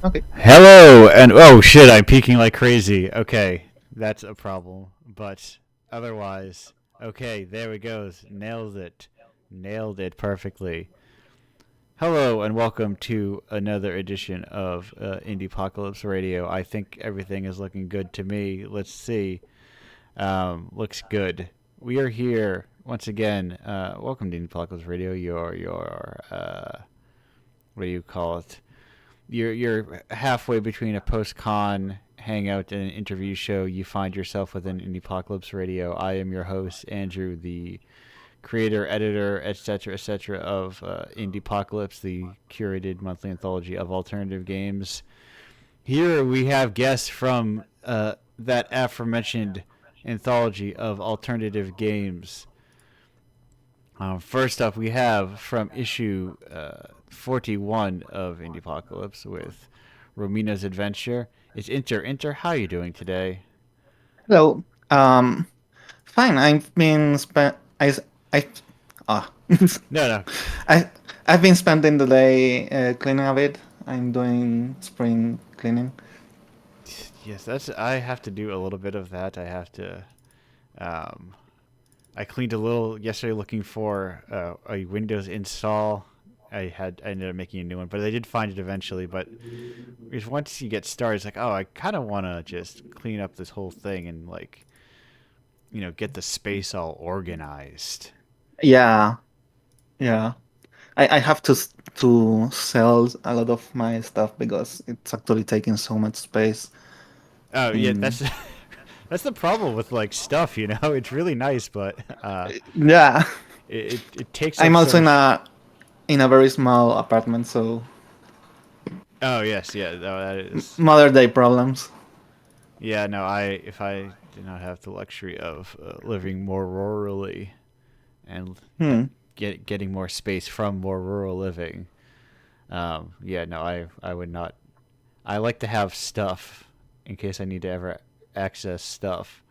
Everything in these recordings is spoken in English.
Okay. Hello, and oh shit, I'm peeking like crazy. Okay, that's a problem. But otherwise, okay, there it goes. Nailed it. Nailed it perfectly. Hello, and welcome to another edition of Indiepocalypse Radio. I think everything is looking good to me. Let's see. Looks good. We are here once again. Welcome to Indiepocalypse Radio. Your what do you call it? You're halfway between a post-con hangout and an interview show. You find yourself within Indiepocalypse Radio. I am your host, Andrew, the creator, editor, etc., of Indiepocalypse, the curated monthly anthology of alternative games. Here we have guests from that aforementioned anthology of alternative games. First up, we have from issue 41 of Indiepocalypse with Romina's Adventure. It's Inter. Inter, how are you doing today? Hello. Um, Fine. I I ah No, no. I I've been spending the day cleaning a bit. I'm doing spring cleaning. Yes, that's. I have to do a little bit of that. I have to. Um, I cleaned a little yesterday looking for a Windows install. I ended up making a new one, but I did find it eventually. But because once you get started, it's like, oh, I kind of want to just clean up this whole thing and like get the space all organized. Yeah, yeah. I have to sell a lot of my stuff because it's actually taking so much space. Oh yeah, In that's the problem with like stuff. It's really nice, but yeah, it takes up I'm so also in much. a very small apartment, so Oh yes, yeah, no, that is. modern day problems. Yeah, no, I if I did not have the luxury of living more rurally and Hmm. getting more space from more rural living, yeah, no, I would not. I like to have stuff in case I need to ever access stuff.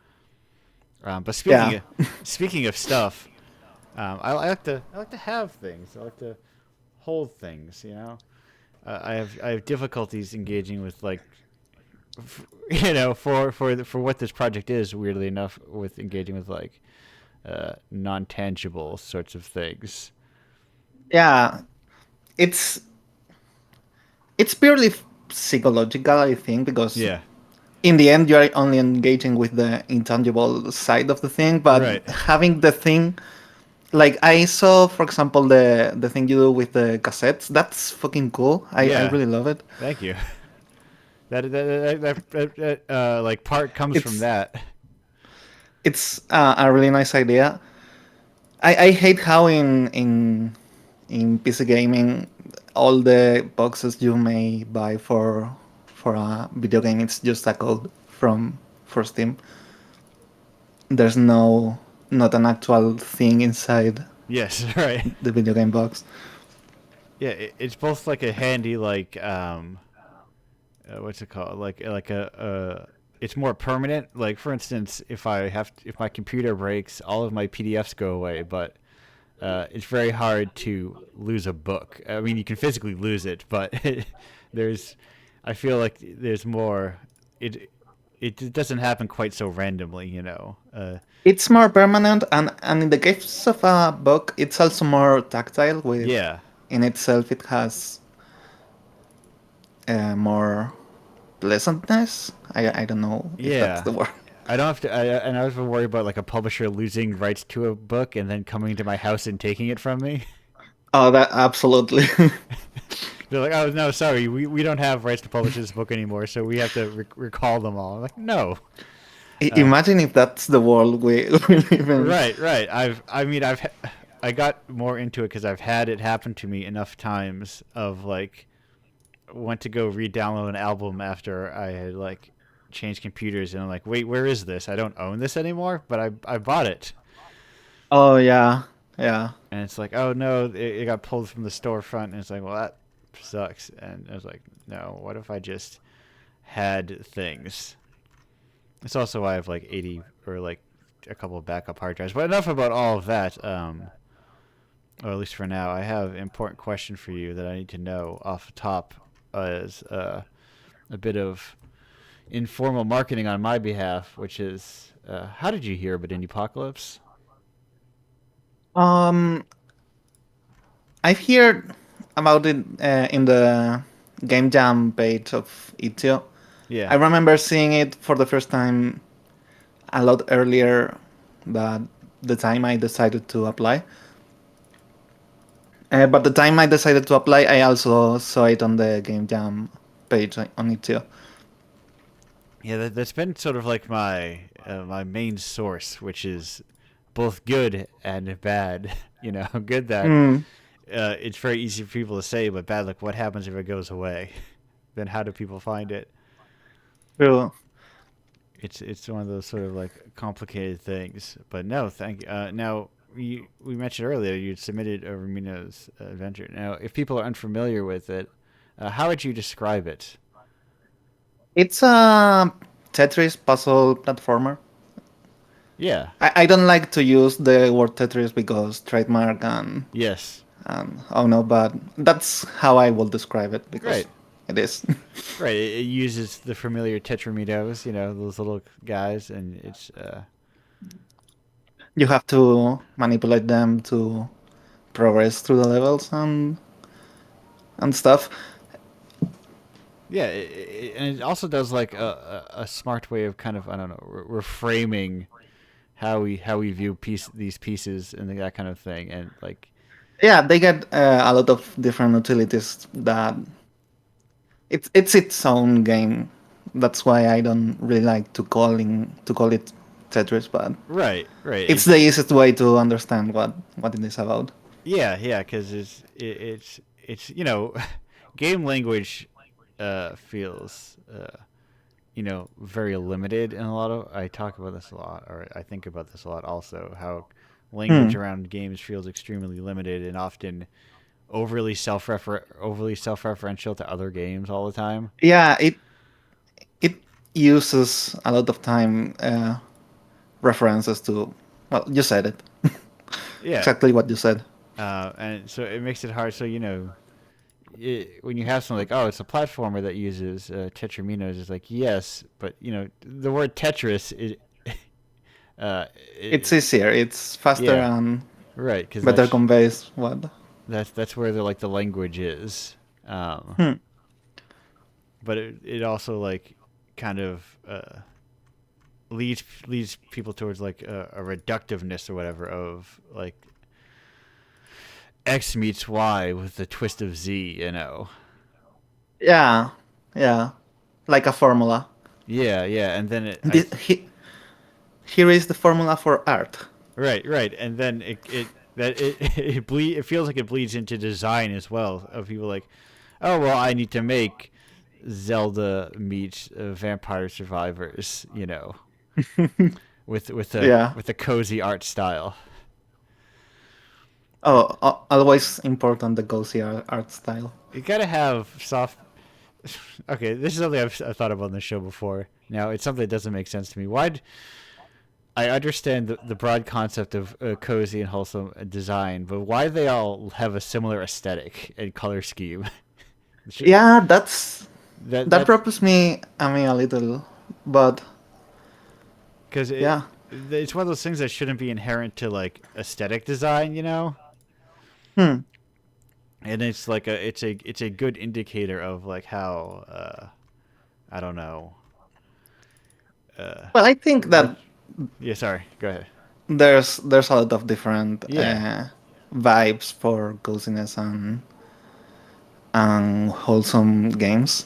But Yeah. speaking of stuff, I like to have things. I like to hold things. I have difficulties engaging with like for what this project is. Weirdly enough, with engaging with like non tangible sorts of things. Yeah, it's it's purely psychological, I think, because Yeah. in the end you are only engaging with the intangible side of the thing, but Right. having the thing, like I saw, for example, the thing you do with the cassettes, that's fucking cool. I Yeah. really love it. Thank you. That like part comes from It's that. a really nice idea. I hate how in PC gaming all the boxes you may buy for a video game, it's just a code from for Steam. There's not an actual thing inside Yes. Right. the video game box. Yeah. It's both like a handy like what's it called like a it's more permanent. Like for instance, if my computer breaks, all of my PDFs go away, but it's very hard to lose a book. I mean, you can physically lose it, but there's, I feel like there's more. It it doesn't happen quite so randomly. It's more permanent, and in the case of a book, it's also more tactile. With Yeah, in itself, it has more pleasantness. I don't know if that's yeah. the word. I don't have to. And I don't have to worry about like a publisher losing rights to a book and then coming to my house and taking it from me. Oh, that absolutely. They're like, oh no, sorry, we don't have rights to publish this book anymore, so we have to recall them all. I'm like, no. Uh, Imagine if that's the world we live in. Right, right. I got more into it because I've had it happen to me enough times. Of like, went to go re-download an album after I had like changed computers, and I'm like, wait, where is this? I don't own this anymore, but I bought it, Oh yeah, yeah. and it's like, oh no, it got pulled from the storefront, and it's like, well, that sucks. And I was like, no, what if I just had things? It's also why I have like 80 or like a couple of backup hard drives. But enough about all of that. Or at least for now, I have an important question for you that I need to know off the top. Is a bit of informal marketing on my behalf, which is how did you hear about Indiepocalypse? Um, I've heard about it in the Game Jam page of Itch.io. Yeah, I remember seeing it for the first time a lot earlier than the time I decided to apply. But the time I decided to apply, I also saw it on the Game Jam page on Itch.io. yeah, that's been sort of like my main source, which is both good and bad. Good that Hmm, it's very easy for people to say, but bad like what happens if it goes away? Then how do people find it? true. It's one of those sort of like complicated things. But no, thank you. Now we mentioned earlier you submitted a Ramina's adventure. Now, if people are unfamiliar with it, how would you describe it? It's a Tetris puzzle platformer. Yeah. I don't like to use the word Tetris because trademark Yes. and oh no, but that's how I will describe it because Right. it is. Right. It uses the familiar tetraminos, those little guys, and it's You have to manipulate them to progress through the levels and stuff. yeah, and it also does like a smart way of kind of I don't know reframing how we view these pieces and that kind of thing, and like Yeah, they get a lot of different utilities that it's its own game. That's why I don't really like to call it Tetris, but right, right, it's the easiest way to understand what it is about. yeah, yeah, because it's game language feels very limited in a lot of. I talk about this a lot, or I think about this a lot. Also, how language Hmm. around games feels extremely limited and often overly self-referential to other games all the time. Yeah, it uses a lot of time references to. Well, you said it Yeah, exactly what you said. and so it makes it hard. So when you have something like, oh, it's a platformer that uses tetraminos, it's like yes, but the word Tetris is, uh, It's it, easier. It's faster yeah, and right, because better conveys what. that's where the language is. Um, Hmm. but it also like kind of leads people towards like a reductiveness or whatever of like X meets Y with the twist of Z. Yeah, yeah, like a formula. Yeah, yeah, and then Here is the formula for art. right, right, and then it feels like it bleeds into design as well. Of people like, oh well, I need to make Zelda meets Vampire Survivors, with a Yeah. with a cozy art style. Oh, always important the cozy art style. You gotta have soft. Okay, this is something I've thought about on the show before. Now it's something that doesn't make sense to me. Why? I understand the broad concept of cozy and wholesome design, but why do they all have a similar aesthetic and color scheme? Yeah, that that that purpose me. I mean a little, but because yeah. it's one of those things that shouldn't be inherent to like aesthetic design. Hmm. And it's like it's a good indicator of like how I don't know uh, Well, I think what that yeah sorry go ahead there's a lot of different yeah vibes for coziness and wholesome games.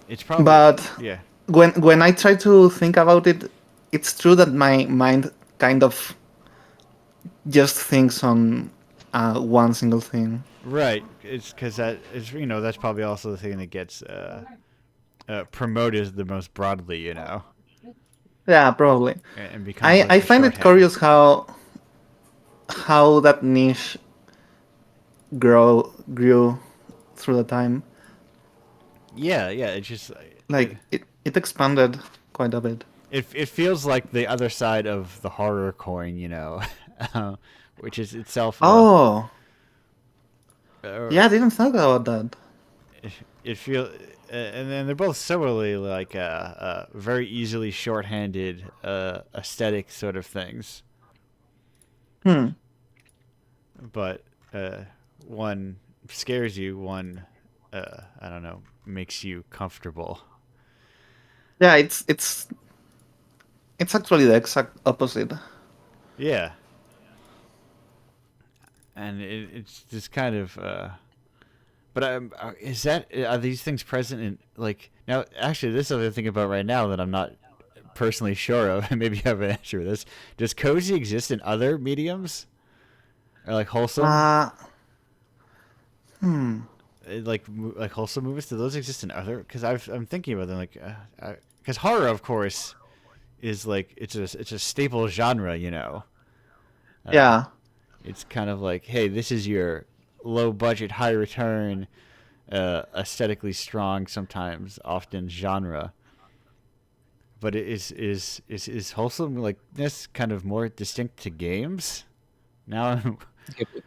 it's probably But yeah when I try to think about it, it's true that my mind kind of just thinks on one single thing. right it's because that is that's probably also the thing that gets promoted the most broadly Yeah, probably. and becomes like I the find it shorthand. curious how that niche grew through the time. Yeah, yeah, it's just Like it expanded quite a bit. it feels like the other side of the horror coin, uh, which is itself Oh, uh, yeah, I didn't think about that. it feel and then they're both similarly like very easily shorthanded aesthetic sort of things, Hmm. but one scares you, one I don't know, makes you comfortable. Yeah, it's actually the exact opposite. Yeah, and it's just kind of. But is that are these things present in like now? Actually, this is other thing about right now that I'm not personally sure of. Maybe you have an answer to this. Does cozy exist in other mediums or like wholesome? Uh, hmm. Like wholesome movies? Do those exist in other? Because I'm thinking about them like because horror, of course, is like it's a staple genre. You know, uh, Yeah. it's kind of like hey, this is your low budget, high return, aesthetically strong, sometimes often genre. But it is wholesome like this kind of more distinct to games now?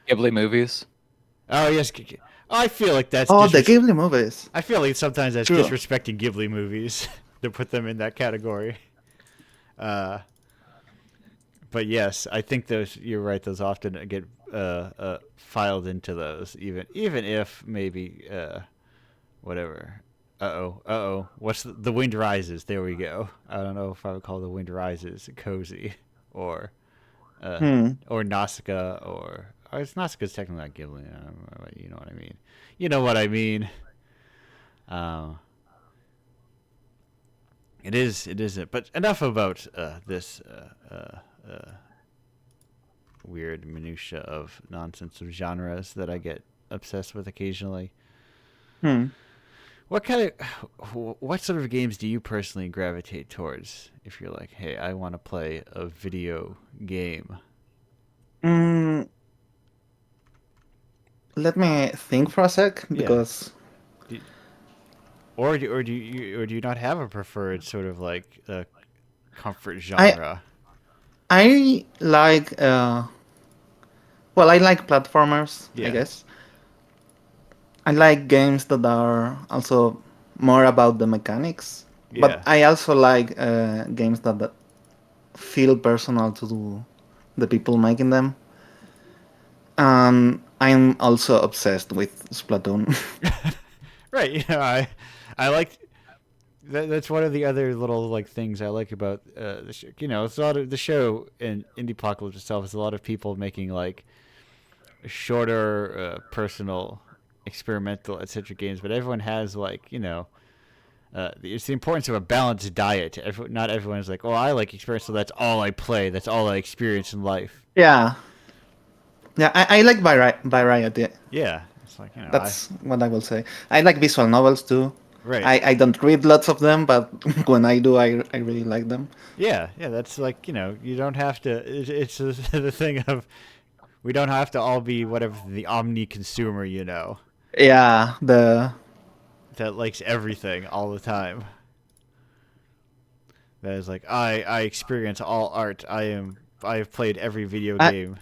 Ghibli movies. Oh yes, I feel like that's Oh, the Ghibli movies. I feel like sometimes that's True. disrespecting Ghibli movies to put them in that category. Uh, but yes, I think those you're right. Those often get filed into those, even if maybe whatever. What's the Wind Rises? There we go. I don't know if I would call the Wind Rises cozy or uh, Hmm. or Nausicaa or it's Nausicaa's technically not Ghibli. You know what I mean. You know what I mean. Um, it is. It isn't. But enough about this weird minutia of nonsense of genres that I get obsessed with occasionally. Hmm. What sort of games do you personally gravitate towards? If you're like, hey, I want to play a video game. Mm, let me think for a sec Yeah. because Do, or do you not have a preferred sort of like comfort I genre? I like well, I like platformers, I Yeah. guess. I like games that are also more about the mechanics, but Yeah. I also like games that feel personal to the people making them. I'm also obsessed with Splatoon. Right. You know, I like that's one of the other little like things I like about the show. You know, it's a lot of the show in Indiepocalypse itself is a lot of people making like shorter, personal, experimental, etc. games, but everyone has like it's the importance of a balanced diet. Not everyone's like, oh, I like experience, so that's all I play. That's all I experience in life. Yeah, yeah, I like variety. Yeah, it's like I That's what I will say. I like visual novels too. right. I don't read lots of them, but when I do, I really like them. Yeah, yeah. That's like you don't have to. It's the thing of we don't have to all be whatever the omni consumer. Yeah, the That likes everything all the time. That is like I experience all art. I have played every video I game.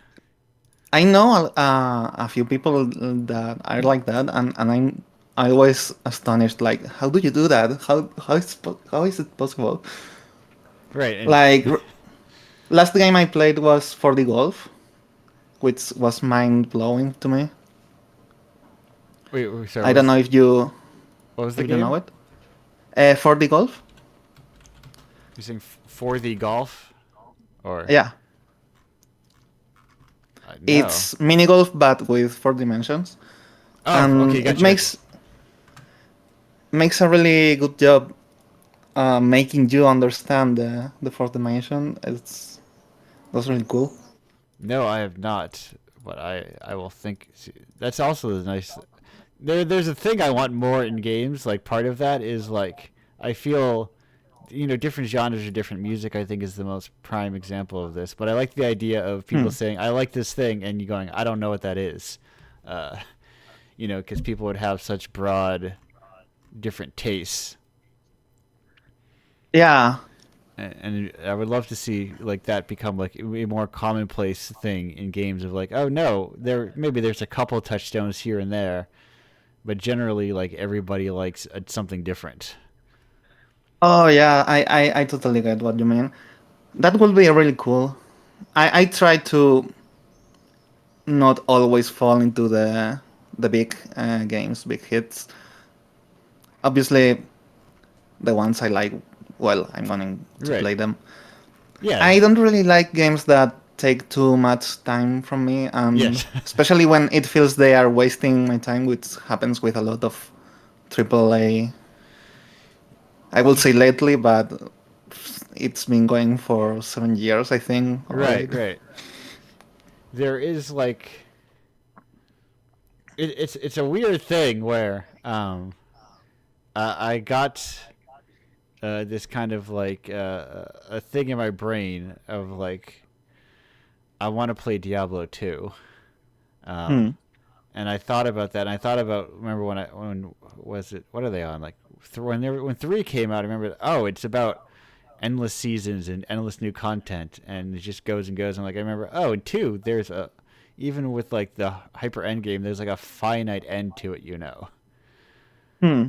I know a few people that are like that, and I'm always astonished. Like, how do you do that? How is it possible? Right, and Like, last game I played was 4D Golf, which was mind blowing to me. wait, sorry. I don't know What was the if you game? know it. 4D Golf. You saying for the golf or Yeah, no? it's mini golf but with 4 dimensions, Oh, okay, and it gotcha. makes a really good job making you understand the 4 dimension. That's really cool. No, I have not, but I will think. That's also the nice. There's a thing I want more in games. Like part of that is like I feel different genres or different music. I think is the most prime example of this. But I like the idea of people Hmm. saying I like this thing, and you going I don't know what that is. Uh, because people would have such broad different tastes. Yeah, And I would love to see like that become like a more commonplace thing in games of like, oh no, there's a couple touchstones here and there, but generally, like everybody likes something different. Oh yeah, I totally get what you mean. That would be really cool. I try to not always fall into the big games, big hits. Obviously, the ones I like, well, I'm going to Right. play them. Yeah. I don't really like games that take too much time from me, and Yes. especially when it feels they are wasting my time, which happens with a lot of AAA. I will say lately, but it's been going for 7 years, I think, or Right. eight. Right. There is like it's a weird thing where I got this kind of like a thing in my brain of like I want to play Diablo 2. Um, Hmm. and I thought about that. And I thought about remember when was it? What are they on? Like when 3 came out, I remember. Oh, it's about endless seasons and endless new content, and it just goes and goes. And like I remember, oh, and 2, there's a even with like the hyper end game, there's like a finite end to it, you know. Hmm.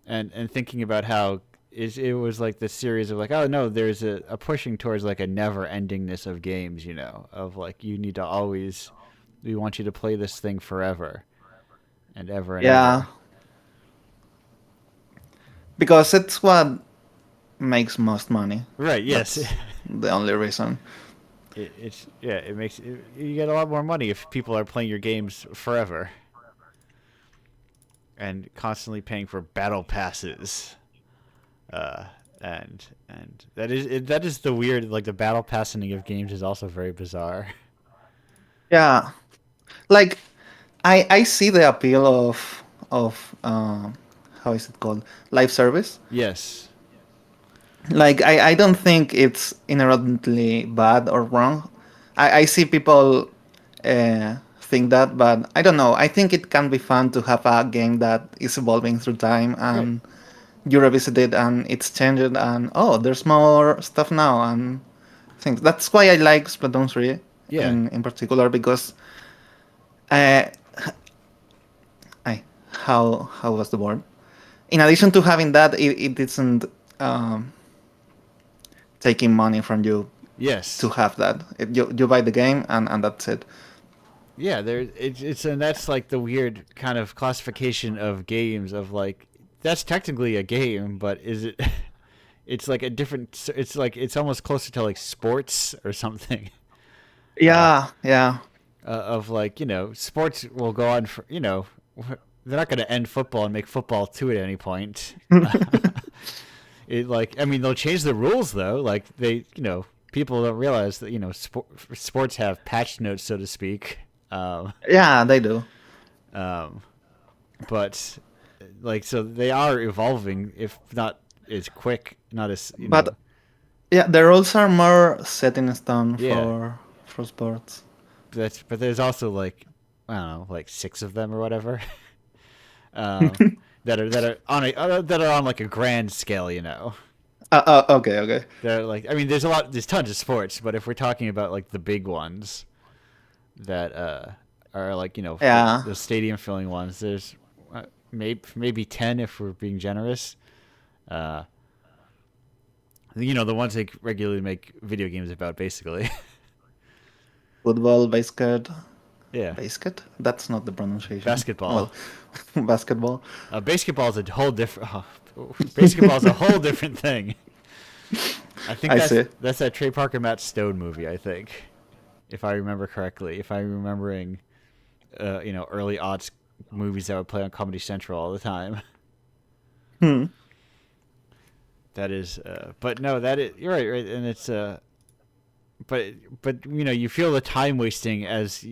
And thinking about how it was like this series of like, oh no, there's a pushing towards like a never endingness of games, you know, of like you need to always we want you to play this thing forever and ever and Yeah, ever. because it's what makes most money. Right? Yes. That's the only reason. It's yeah. It makes you get a lot more money if people are playing your games forever and constantly paying for battle passes. Uh, and that is the weird like the battle passing of games is also very bizarre. Yeah, like I see the appeal of how is it called, live service. Yes. Like I don't think it's inherently bad or wrong. I see people think that, but I don't know. I think it can be fun to have a game that is evolving through time, Right. and you revisit it and it's changed, and oh, there's more stuff now and things. That's why I like Splatoon 3 Yeah. in particular, because uh, I how was the word? In addition to having that, it isn't um, taking money from you to Yes. have that. You buy the game and that's it. Yeah. There. It's and that's like the weird kind of classification of games of like that's technically a game, but is it? It's like a different. It's like it's almost closer to like sports or something. Uh, Yeah, yeah, of like sports will go on for they're not going to end football and make football 2 at any point. It like I mean they'll change the rules though. Like they people don't realize that sports have patch notes so to speak. Um, yeah. They do, um, but like so they are evolving if not as quick, not as but yeah, the rules are more set in stone yeah. for sports. But there's also like I don't know like 6 of them or whatever. Um, that are on that are on like a grand scale, you know. Okay, okay. They're like I mean there's tons of sports, but if we're talking about like the big ones that are like Yeah. the stadium filling ones, there's maybe 10 if we're being generous. Uh, the ones they regularly make video games about, basically. Football, basket, Yeah, basket. That's not the pronunciation. basketball. Well, basketball. Basketball is a whole different. Basketball is a whole different thing. I think I see. that's that Trey Parker Matt Stone movie. I think, if I remember correctly, if I'm remembering, early aughts movies that would play on Comedy Central all the time. Hmm. That is, but no, that is you're right, and it's but you feel the time wasting as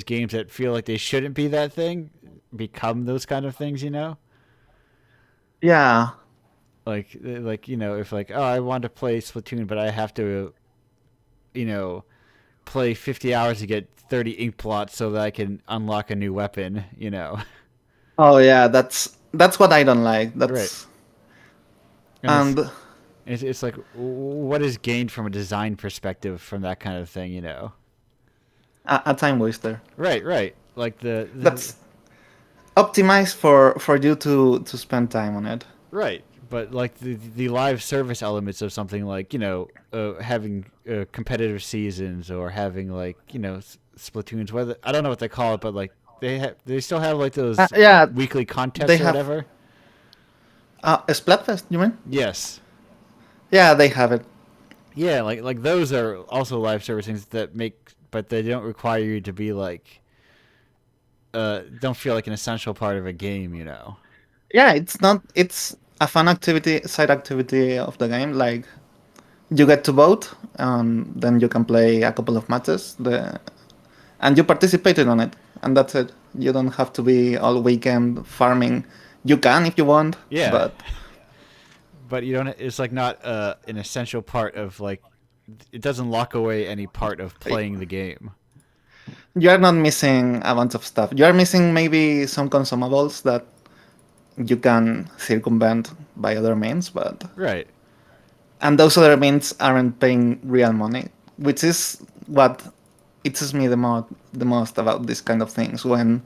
games that feel like they shouldn't be that thing become those kind of things, you know. Yeah. Like if like oh I want to play Splatoon but I have to you know play 50 hours to get 30 ink blots so that I can unlock a new weapon, you know. Oh yeah. That's what I don't like. Right. That's And and it's like what is gained from a design perspective from that kind of thing, you know. a time waster. Right, right. Like the That's optimized for you to spend time on it. Right, but like the live service elements of something like having competitive seasons or having like Splatoons. Whether I don't know what they call it, but like they still have like those Yeah, weekly they contests or have whatever. Splatfest. You mean? Yes, Yeah, they have it. yeah, like those are also live service things that make, but they don't require you to be like don't feel like an essential part of a game. Yeah, it's not. It's a fun activity, side activity of the game. Like you get to vote, and then you can play a couple of matches. And you participated on it, and that's it. You don't have to be all weekend farming. You can if you want, Yeah, but but you don't. It's like not an essential part of like. It doesn't lock away any part of playing the game. you are not missing a bunch of stuff. You are missing maybe some consumables that you can circumvent by other means, but Right. and those other means aren't paying real money, which is what itches me the most about these kind of things when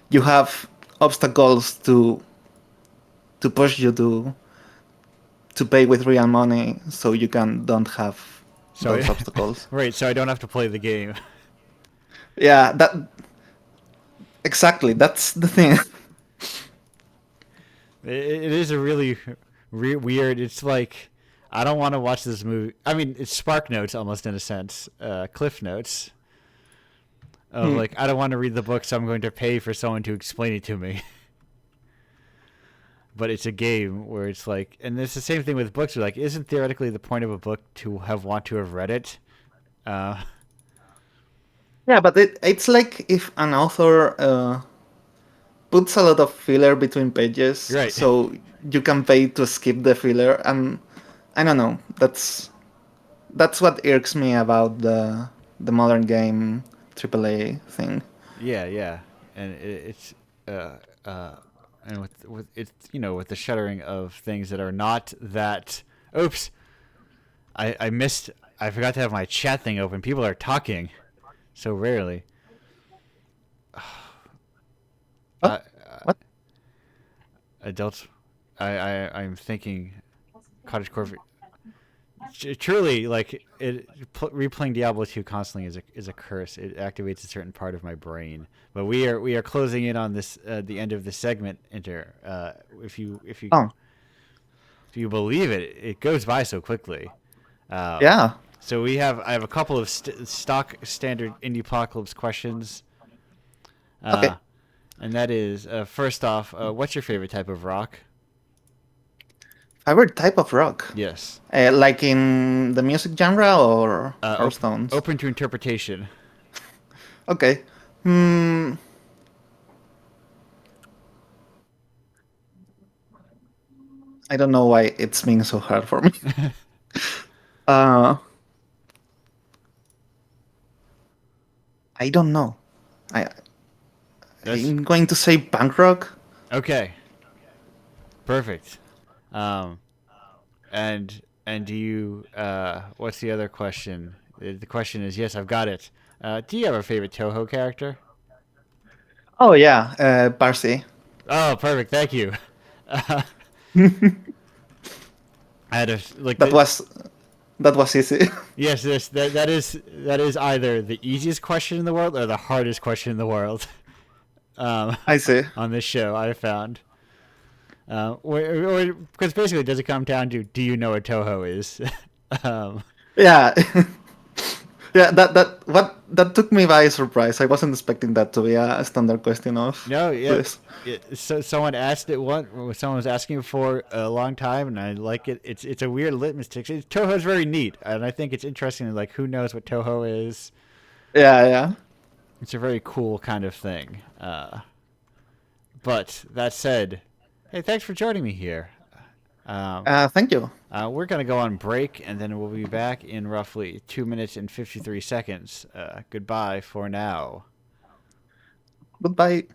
you have obstacles to push you to pay with real money so you can don't have So those obstacles. right. So I don't have to play the game. Yeah, that exactly. That's the thing. It is a really weird. It's like I don't want to watch this movie. I mean, it's Spark Notes almost in a sense, Cliff Notes of Hmm. like I don't want to read the book, so I'm going to pay for someone to explain it to me. But it's a game where it's like, and it's the same thing with books. Like, isn't theoretically the point of a book to have read it? Uh, Yeah, but it's like if an author puts a lot of filler between pages, right. so you can pay to skip the filler, and I don't know. That's what irks me about the modern game AAA thing. Yeah, yeah, and it's uh uh and with it's with the shuttering of things that are not that. Oops, I missed. I forgot to have my chat thing open. People are talking so rarely. What? Uh, What? adults, I'm thinking cottage core. Truly, like replaying Diablo 2 constantly is a curse. It activates a certain part of my brain. But we are closing in on this the end of the segment. If you if you Oh, if you believe it, it goes by so quickly. Um, yeah. so I have a couple of stock standard Indiepocalypse questions, uh, Okay. and that is first off, what's your favorite type of rock? Favorite type of rock? Yes, Like in the music genre or stones? open to interpretation. Okay. Hmm. I don't know why it's being so hard for me. Uh, I don't know. I That's I'm going to say punk rock. okay. Perfect. Um, and do you? What's the other question? The question is yes, I've got it. Do you have a favorite Toho character? Oh yeah, Parsi. Oh, perfect. Thank you. I had a like That the was that was easy. yes, that is either the easiest question in the world or the hardest question in the world. Um, I see. on this show, I found. Because basically, does it come down to do you know what Toho is? um, Yeah. Yeah, that took me by surprise. I wasn't expecting that to be a standard question of No, yeah. this. So someone asked it one. Someone was asking for a long time, and I like it. It's a weird litmus test. Toho's very neat, and I think it's interesting. Like, who knows what Toho is? Yeah, yeah. It's a very cool kind of thing. But that said, hey, thanks for joining me here. Um, Thank you. we're gonna go on break, and then we'll be back in roughly 2 minutes and 53 seconds. Goodbye for now. Goodbye.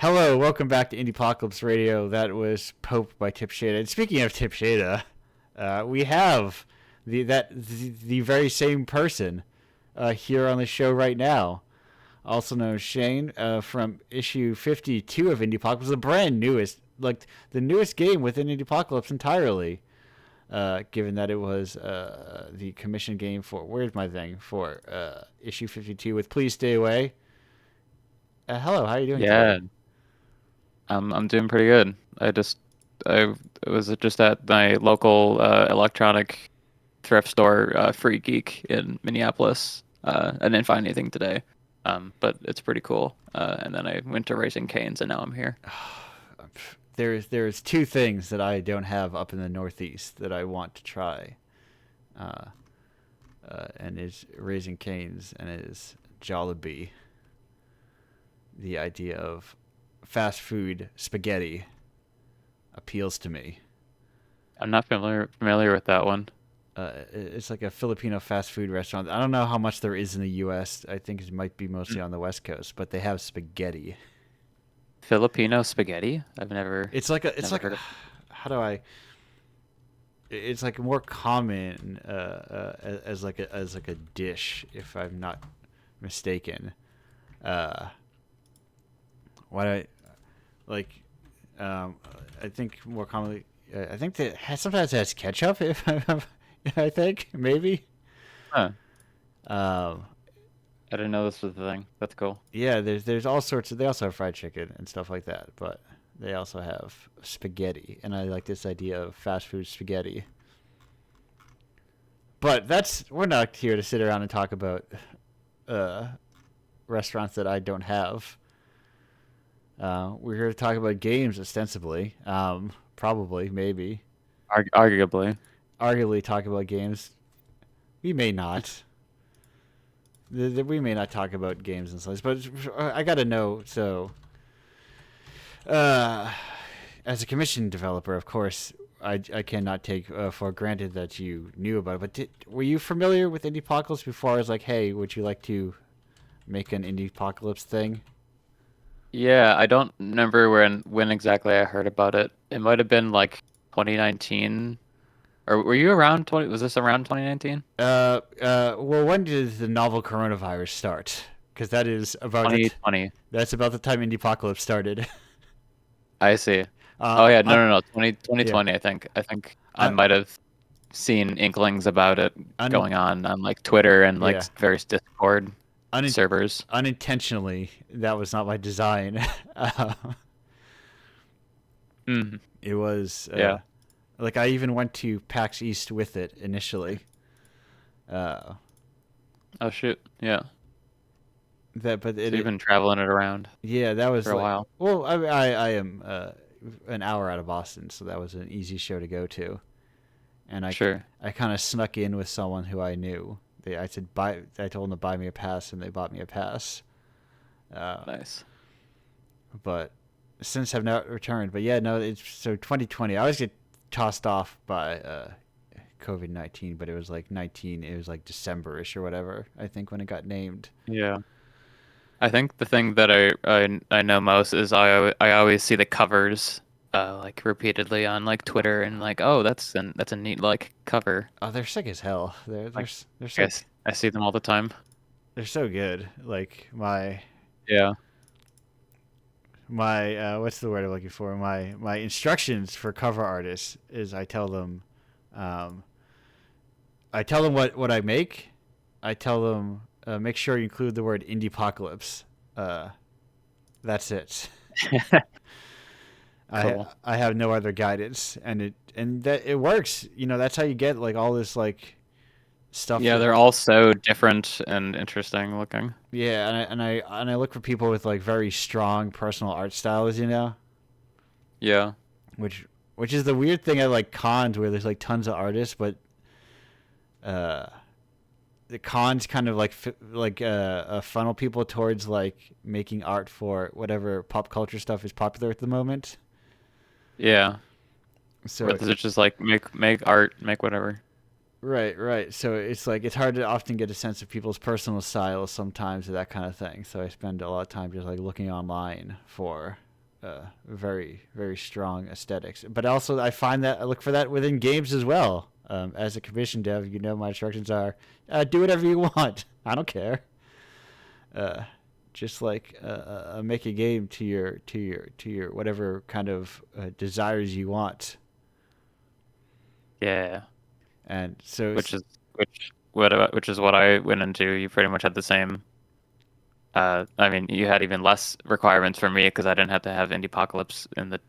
Hello, welcome back to Indiepocalypse Radio. That was Pope by Tip Shada. And speaking of Tip Shada, we have the very same person here on the show right now, also known as Shane, from issue 52 of Indiepocalypse, the brand newest, like the newest game within Indiepocalypse entirely. Given that it was the commission game for issue 52 with Please Stay Away. Hello, how are you doing Yeah, today? I'm doing pretty good. I was just at my local electronic thrift store, Free Geek in Minneapolis. I didn't find anything today, but it's pretty cool. And then I went to Raising Cane's, and now I'm here. There's two things that I don't have up in the Northeast that I want to try, and is Raising Cane's and is Jollibee. The idea of fast food spaghetti appeals to me. I'm not familiar with that one. It's like a Filipino fast food restaurant. I don't know how much there is in the U.S. I think it might be mostly on the West Coast, but they have spaghetti. Filipino spaghetti? I've never. It's like Never heard of. how do I? It's like more common as like a dish, if I'm not mistaken. Why do I like? I think more commonly. I think that sometimes it has ketchup. If I think maybe. Huh. Um, I didn't know this was the thing. That's cool. yeah, there's all sorts of. They also have fried chicken and stuff like that, but they also have spaghetti, and I like this idea of fast food spaghetti. But we're not here to sit around and talk about uh, restaurants that I don't have. We're here to talk about games ostensibly. Probably, maybe, Arguably. arguably talk about games. We may not. We may not talk about games and such, but I gotta know. So, as a commission developer, of course, I cannot take for granted that you knew about it. But were you familiar with Indiepocalypse before? I was like, hey, would you like to make an Indiepocalypse thing? Yeah, I don't remember when exactly I heard about it. It might have been like 2019, or were you around 20? Was this around 2019? Well, when did the novel coronavirus start? Because that is about it. 2020. That's about the time Indiepocalypse started. I see. Oh yeah, Un, no, 20, yeah, 2020. I think I un, might have seen inklings about it un, going on like Twitter and like yeah. various Discord Un, servers. unintentionally, that was not my design. Mm, It was yeah. like I even went to PAX East with it initially. Uh, Oh shoot. Yeah. but So you've been traveling it around yeah, that was for a like, while. well, I am an hour out of Boston, so that was an easy show to go to, and Sure. I kind of snuck in with someone who I knew. I told them to buy me a pass, and they bought me a pass. Uh, Nice. but since have not returned. But yeah, no, it's so 2020. I always get tossed off by COVID-19, but it was like 19. It was like December-ish or whatever. I think when it got named. Yeah. I think the thing that I know most is I always see the covers like repeatedly on like Twitter and like, oh, that's a neat like cover. Oh, they're sick as hell. Like They're I so guess I see them all the time. they're so good. Like Yeah. my what's the word I'm looking for? My instructions for cover artists is um, I tell them what I make. I tell them make sure you include the word indiepocalypse. Uh, that's it. Cool. I have no other guidance, and that it works. You know, that's how you get like all this like stuff. Yeah, they're all so different and interesting looking. Yeah, and I look for people with like very strong personal art styles. You know, Yeah. which which is the weird thing at like cons where there's like tons of artists, but uh, the cons kind of like funnel people towards like making art for whatever pop culture stuff is popular at the moment. Yeah. Or So is it just like make art, make whatever? right. So it's like it's hard to often get a sense of people's personal styles sometimes, or that kind of thing. So I spend a lot of time just like looking online for very very strong aesthetics. But also I find that I look for that within games as well. As a commission dev, my instructions are do whatever you want. I don't care. Just like make a game to your whatever kind of desires you want. Yeah. And so Which is what I went into. You pretty much had the same. I mean, you had even less requirements for me because I didn't have to have Indiepocalypse in the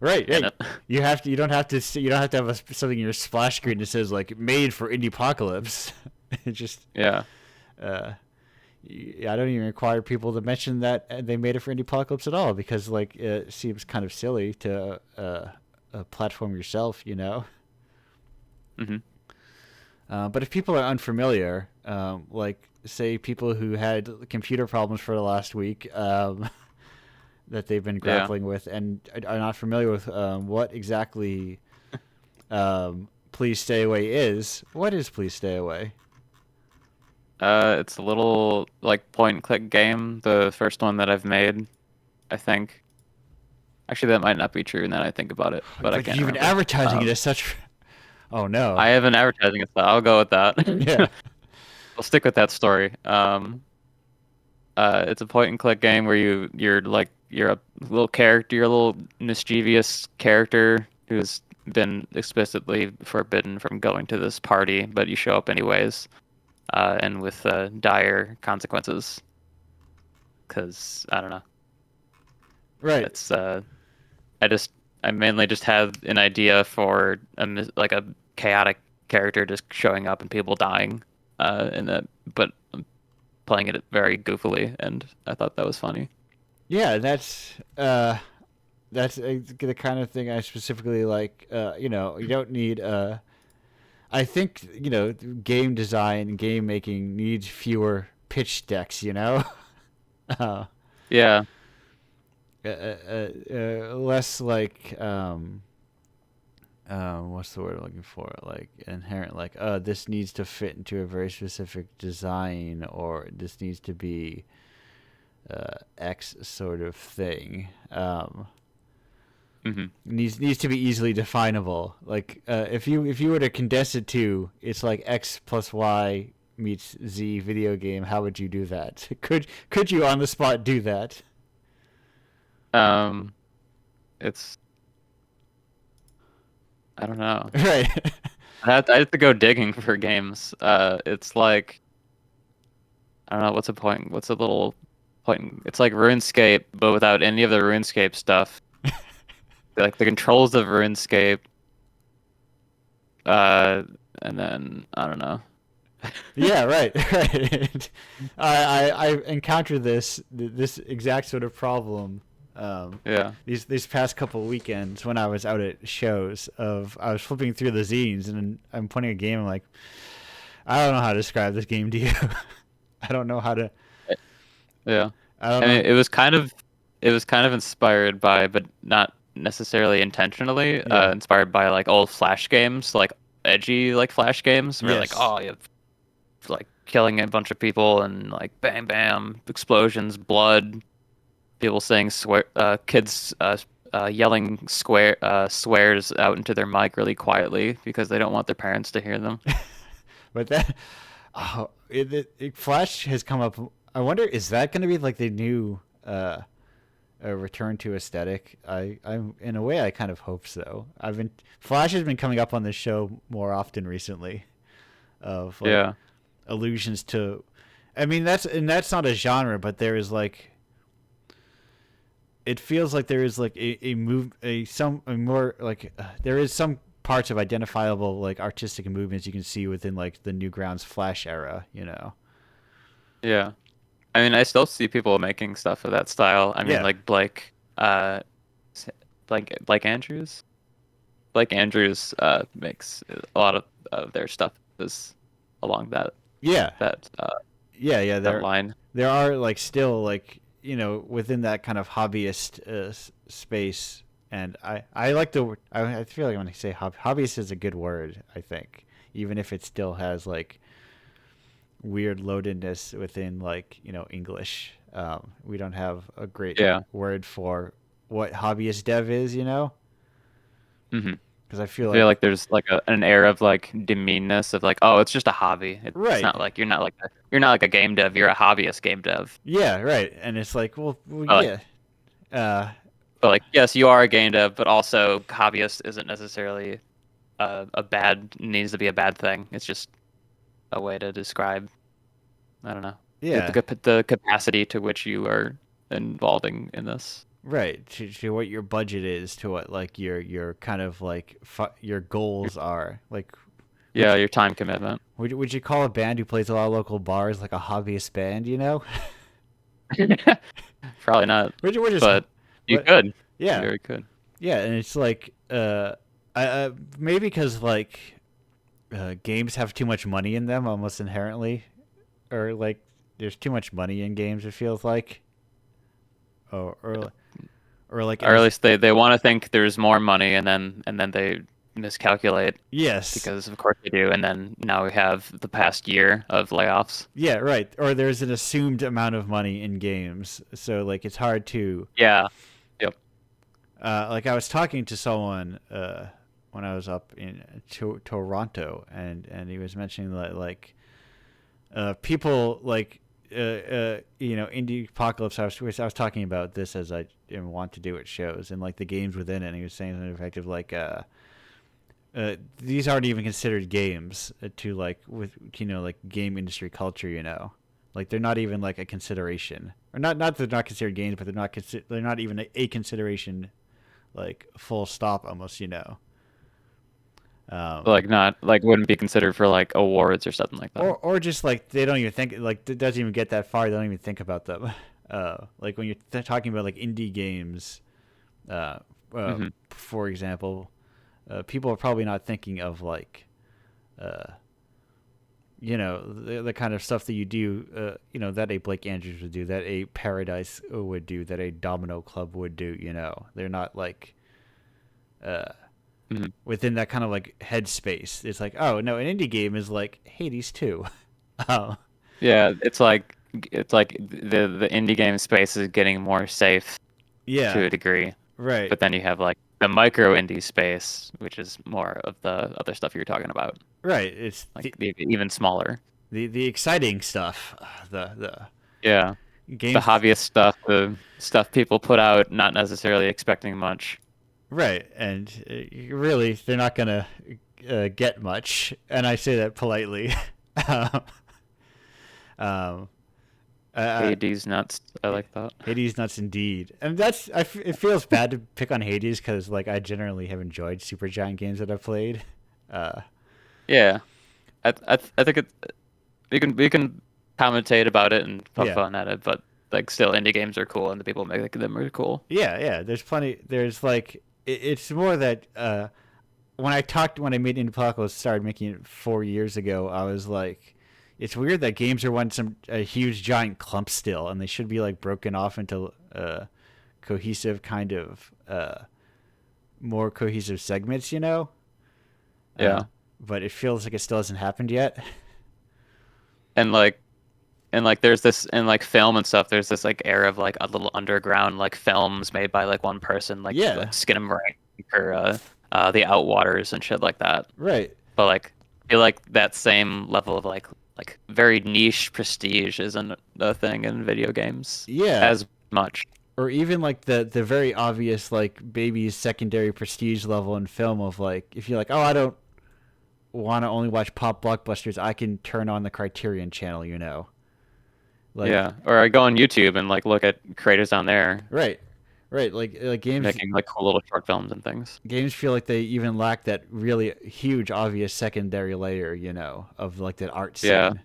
right, in right. it. You have to. You don't have to. You don't have to have something in your splash screen that says like "made for Indiepocalypse." It just. Yeah. Uh, I don't even require people to mention that they made it for Indiepocalypse at all because like it seems kind of silly to platform yourself, Hmm. But if people are unfamiliar, like say people who had computer problems for the last week that they've been Yeah. grappling with and are not familiar with what exactly Please Stay Away is, what is Please Stay Away? It's a little like point and click game, the first one that I've made, I think. Actually, that might not be true now that I think about it, but I But can't you've been remember. advertising it as such. Oh no. I have an advertising it, so I'll go with that. Yeah. I'll stick with that story. It's a point and click game where you're a little character, you're a little mischievous character who's been explicitly forbidden from going to this party, but you show up anyways, and with dire consequences. Because I don't know, Right. it's I mainly just had an idea for like a chaotic character just showing up and people dying, in that, but I'm playing it very goofily, and I thought that was funny. Yeah, that's the kind of thing I specifically like. You don't need. I think game design, game making needs fewer pitch decks. uh, Yeah. less like what's the word I'm looking for? Like inherent, like this needs to fit into a very specific design, or this needs to be X sort of thing. Hmm. Needs to be easily definable. Like if you were to condense it to it's like X plus Y meets Z video game, how would you do that? Could you on the spot do that? Um, it's I don't know. Right. I have to go digging for games. It's like I don't know what's a point. What's a little point? It's like RuneScape, but without any of the RuneScape stuff. Like the controls of RuneScape. Uh, and then I don't know. Yeah, right, right. I encountered this exact sort of problem Yeah. these past couple weekends when I was out at shows. I was flipping through the zines and I'm playing a game. I'm like, I don't know how to describe this game to you. I don't know how to. Yeah. I don't I know. mean, it was kind of inspired by, but not necessarily intentionally, Yeah. inspired by like old Flash games, like edgy like Flash games, where like Yes. you have like killing a bunch of people and like bam bam explosions, blood, people saying kids yelling swears out into their mic really quietly because they don't want their parents to hear them. But that, oh, Flash has come up. I wonder, is that going to be like the new a return to aesthetic? I'm in a way, I kind of hope so. Flash has been coming up on this show more often recently, of like Yeah. allusions to. I mean, that's not a genre, but there is like. It feels like there is like a move a more like there is some parts of identifiable like artistic movements you can see within like the Newgrounds Flash era. Yeah. I mean, I still see people making stuff of that style. I mean, Yeah. like Blake Andrews. Blake Andrews makes a lot of their stuff is along Yeah. that Yeah, that there line. there are like still like within that kind of hobbyist space, and I like the I feel like when I say hobbyist is a good word, I think, even if it still has like weird loadedness within like English. We don't have a great Yeah. word for what hobbyist dev is, you know? Hmm. Because I I feel feel like like there's like an air of like demeanness of like, oh, it's just a hobby. It's not right, like you're not like a game dev. You're a hobbyist game dev. yeah, right, and it's like, well But like, yeah, uh, but like, yes, you are a game dev, but also hobbyist isn't necessarily a bad needs to be a bad thing. It's just a way to describe, I don't know, yeah, the capacity to which you are involving in this. right. To what your budget is, to what like your kind of like your goals are. Like, would Yeah, you your time commitment. would you call a band who plays a lot of local bars like a hobbyist band? You know, Probably not, we're just but you what? could. You Yeah, very could. yeah, and it's like maybe because like games have too much money in them almost inherently, or like there's too much money in games. It feels like, or or like Or an at least they want to think there's more money, and then they miscalculate yes, because of course they do, and then now we have the past year of layoffs. yeah, right. Or there's an assumed amount of money in games, so like it's hard to. Yeah. Yep. Like I was talking to someone when I was up in Toronto, and he was mentioning that like people like you know Indiepocalypse. I was talking about this as I want to do at shows and like the games within it. And he was saying something effective like these aren't even considered games to like with you know like game industry culture. You know, like they're not even like a consideration, or not that they're not considered games, but they're not even a consideration like full stop almost. You know. But, Um, like not like wouldn't be considered for like awards or something like that. or just like they don't even think like it doesn't even get that far. They don't even think about them. Like when you're talking about like indie games, uh, Hmm. for example, people are probably not thinking of like uh, you know the kind of stuff that you do. You know that a Blake Andrews would do, that a Paradise would do, that a Domino Club would do. You know they're not like uh, Hmm. within that kind of like headspace. It's like oh no, an indie game is like Hades too. Oh Yeah, it's like the indie game space is getting more safe to yeah, a degree, right. but then you have like the micro indie space, which is more of the other stuff you're talking about, Right. It's like the even smaller. the exciting stuff. Yeah, The the games. hobbyist stuff, the stuff people put out, not necessarily expecting much. Right, and really, they're not gonna get much, and I say that politely. um, um, uh, Hades nuts. I like that. Hades nuts indeed, and that's it feels bad to pick on Hades because like I generally have enjoyed Supergiant games that I've played. Uh, Yeah, I think we can commentate about it and poke yeah, fun at it, but like still, indie games are cool, and the people making them are cool. yeah, yeah. There's plenty. There's like it's more that when I made Indiepocalypse started making it 4 years ago, I was like, it's weird that games are one some a huge giant clump still, and they should be like broken off into cohesive kind of more cohesive segments, you know. Uh, Yeah, but it feels like it still hasn't happened yet. and like there's this in like film and stuff. There's this like era of like a little underground like films made by like one person, like Yeah, Skinamarink or the Outwaters and shit like that. right. But like I feel like that same level of like very niche prestige isn't a thing in video games Yeah, as much. or even like the very obvious like baby's secondary prestige level in film of like if you're like oh I don't want to only watch pop blockbusters, I can turn on the Criterion channel, you know. Like Yeah, or I go on YouTube and like look at creators on there right, right. Like making like cool little short films and things. games feel like they even lack that really huge, obvious secondary layer, you know, of like that art Yeah, scene.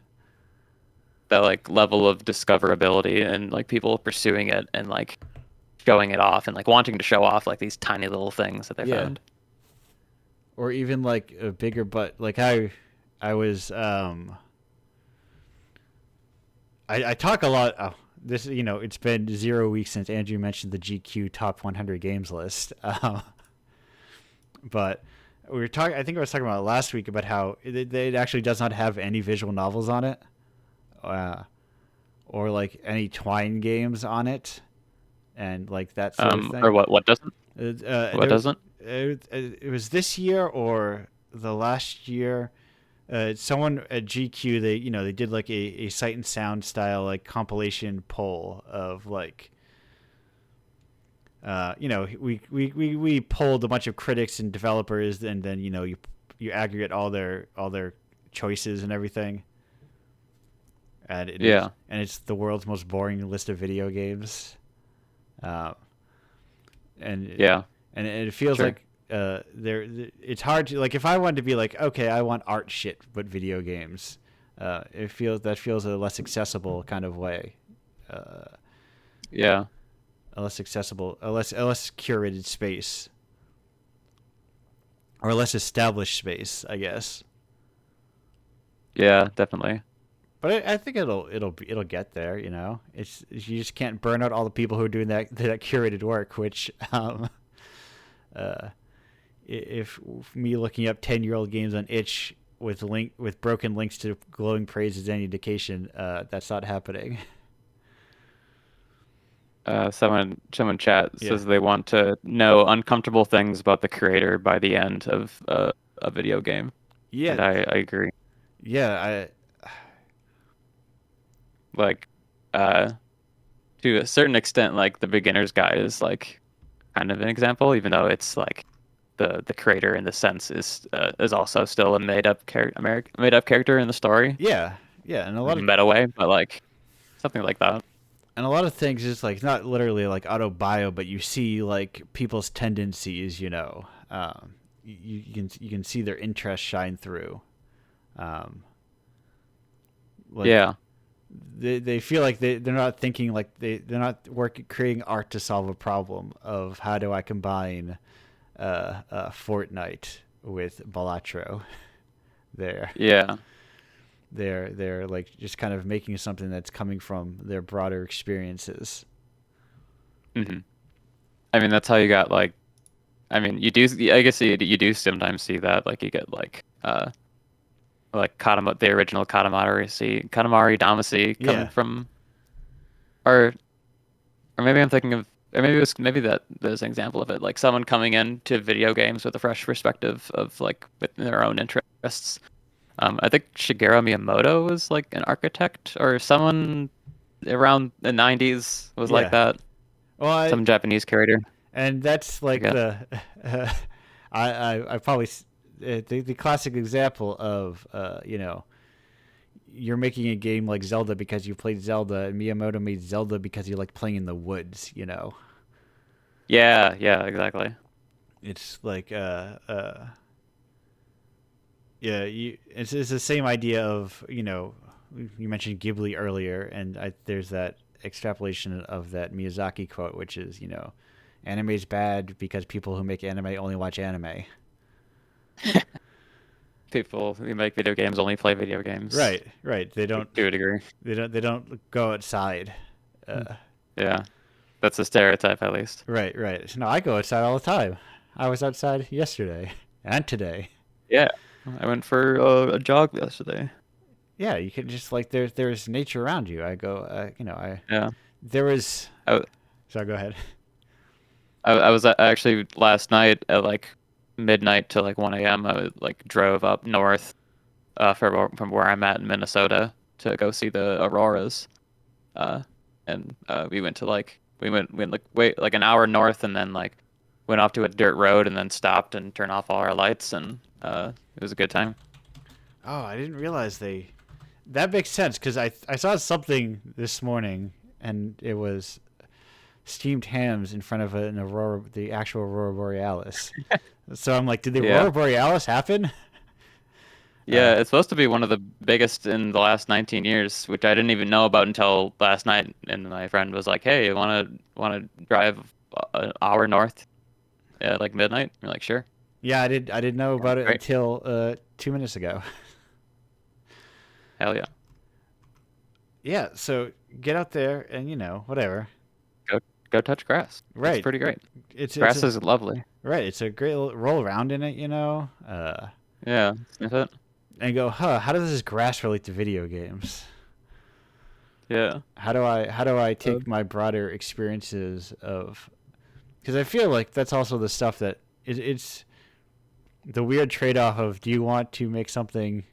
that like level of discoverability and like people pursuing it and like showing it off and like wanting to show off like these tiny little things that they Yeah, found. or even like a bigger, but like I was I talk a lot. Oh, this you know, it's been 0 weeks since Andrew mentioned the GQ top 100 games list. But we were talking. I think I was talking about it last week about how it actually does not have any visual novels on it, uh, or like any Twine games on it. and like that sort of Or thing. what doesn't? What There, doesn't? it was this year or the last year. Someone at GQ, they did like a Sight and Sound style like compilation poll of like we polled a bunch of critics and developers, and then you aggregate all their choices and everything, and Yeah. it's the world's most boring list of video games, uh, and Yeah. it feels Sure. like there it's hard to, like, if I wanted to be like, okay, I want art shit but video games, feels a less accessible kind of way, uh, Yeah. a less curated space, or a less established space, I guess. Yeah. Definitely. But I think it'll get there. It's you just can't burn out all the people who are doing that curated work. Which, uh, if me looking up 10-year-old games on itch with broken links to glowing praise is any indication, that's not happening. Someone chat Yeah, says they want to know uncomfortable things about the creator by the end of a video game, yeah, and I agree. yeah. Like, uh, to a certain extent, like the beginner's guide is like kind of an example, even though it's like the creator in the sense is also still a made up character in the story, Yeah, yeah, and a like lot a of meta way, but like something like that. things is like not literally like auto bio, but you see like people's tendencies. You can see their interest shine through. Um, like Yeah, they feel like they're not thinking like they're not creating art to solve a problem of how do I combine Fortnite with Balatro. They're yeah. they're like just kind of making something that's coming from their broader experiences. hmm I mean, that's how you got like. I mean, you do. I guess you do sometimes see that. Like you get like the original Katamari Damacy coming Yeah, from, or or maybe I'm thinking of, or maybe that there's an example of it, like someone coming into video games with a fresh perspective of like with their own interests. I think Shigeru Miyamoto was like an architect or someone around the 90s was like yeah. that. Well, Some Japanese curator, and that's I like guess. I probably the classic example of you're making a game like Zelda because you played Zelda, and Miyamoto made Zelda because you like playing in the woods. Yeah, yeah, exactly. It's like yeah, it's the same idea of you mentioned Ghibli earlier, and there's that extrapolation of that Miyazaki quote, which is anime's bad because people who make anime only watch anime. People who make video games only play video games Right, right. They don't to a degree. they don't go outside. Yeah, that's a stereotype at least. Right, right. No, I go outside all the time. I was outside yesterday and today. Yeah, I went for a jog yesterday. Yeah, you can just like there's nature around you. I go, I Yeah. there was. I, So go ahead. I was actually last night at like midnight to like 1 a.m. I like drove up north from where I'm at in Minnesota to go see the auroras. Uh, and we went to like we went like wait like an hour north and then like went off to a dirt road and then stopped and turned off all our lights and it was a good time. Oh, I didn't realize they. That makes sense because I saw something this morning, and it was steamed hams in front of an aurora, the actual aurora borealis. So I'm like, did the Yeah. aurora borealis happen? Yeah, it's supposed to be one of the biggest in the last 19 years, which I didn't even know about until last night. And my friend was like, "Hey, want to drive an hour north at like midnight?" You're like, "Sure." Yeah, I didn't know about it Great. until 2 minutes ago. Hell yeah. Yeah, so get out there and whatever. Go go touch grass. It's Right, pretty great. it's Grass a is lovely. right. It's a great little roll around in it, Yeah, sniff it. and go, huh? How does this grass relate to video games? Yeah. How do I take my broader experiences of, because I feel like that's also the stuff that it's the weird trade-off of, do you want to make something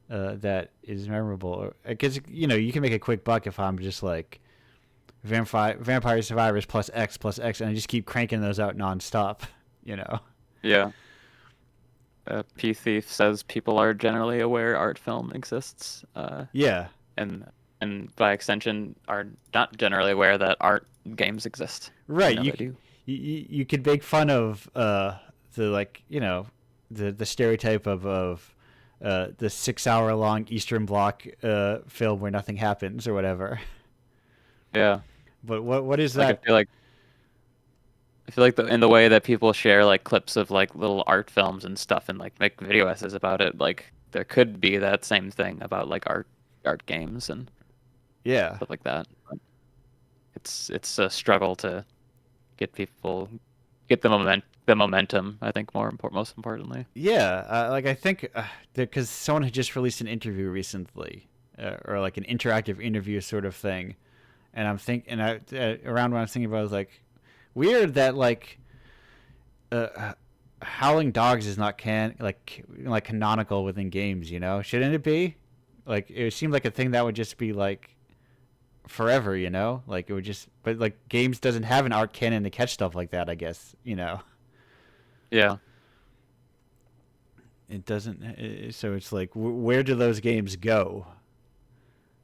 that is memorable? Because you can make a quick buck if I'm just like Vampire Survivors plus X, and I just keep cranking those out nonstop. You know? Yeah. P Thief says people are generally aware art film exists, Yeah. and by extension are not generally aware that art games exist, even Right. though they do. You could make fun of the, like, the stereotype of the 6 hour long Eastern Bloc film where nothing happens or whatever. Yeah. But what is Like that? I feel like in the way that people share like clips of like little art films and stuff and like make video essays about it, like there could be that same thing about like art games and Yeah. stuff like that. But it's a struggle to get people get the momentum. I think most importantly. Yeah, like I think because someone had just released an interview recently, or like an interactive interview sort of thing, and I'm thinking, and around what I was thinking about was like weird that like uh, howling dogs is not like canonical within games. Shouldn't it be? Like it seemed like a thing that would just be like forever. Like it would just, but like games doesn't have an art canon to catch stuff like that. I guess. Yeah. It doesn't. So it's like, where do those games go?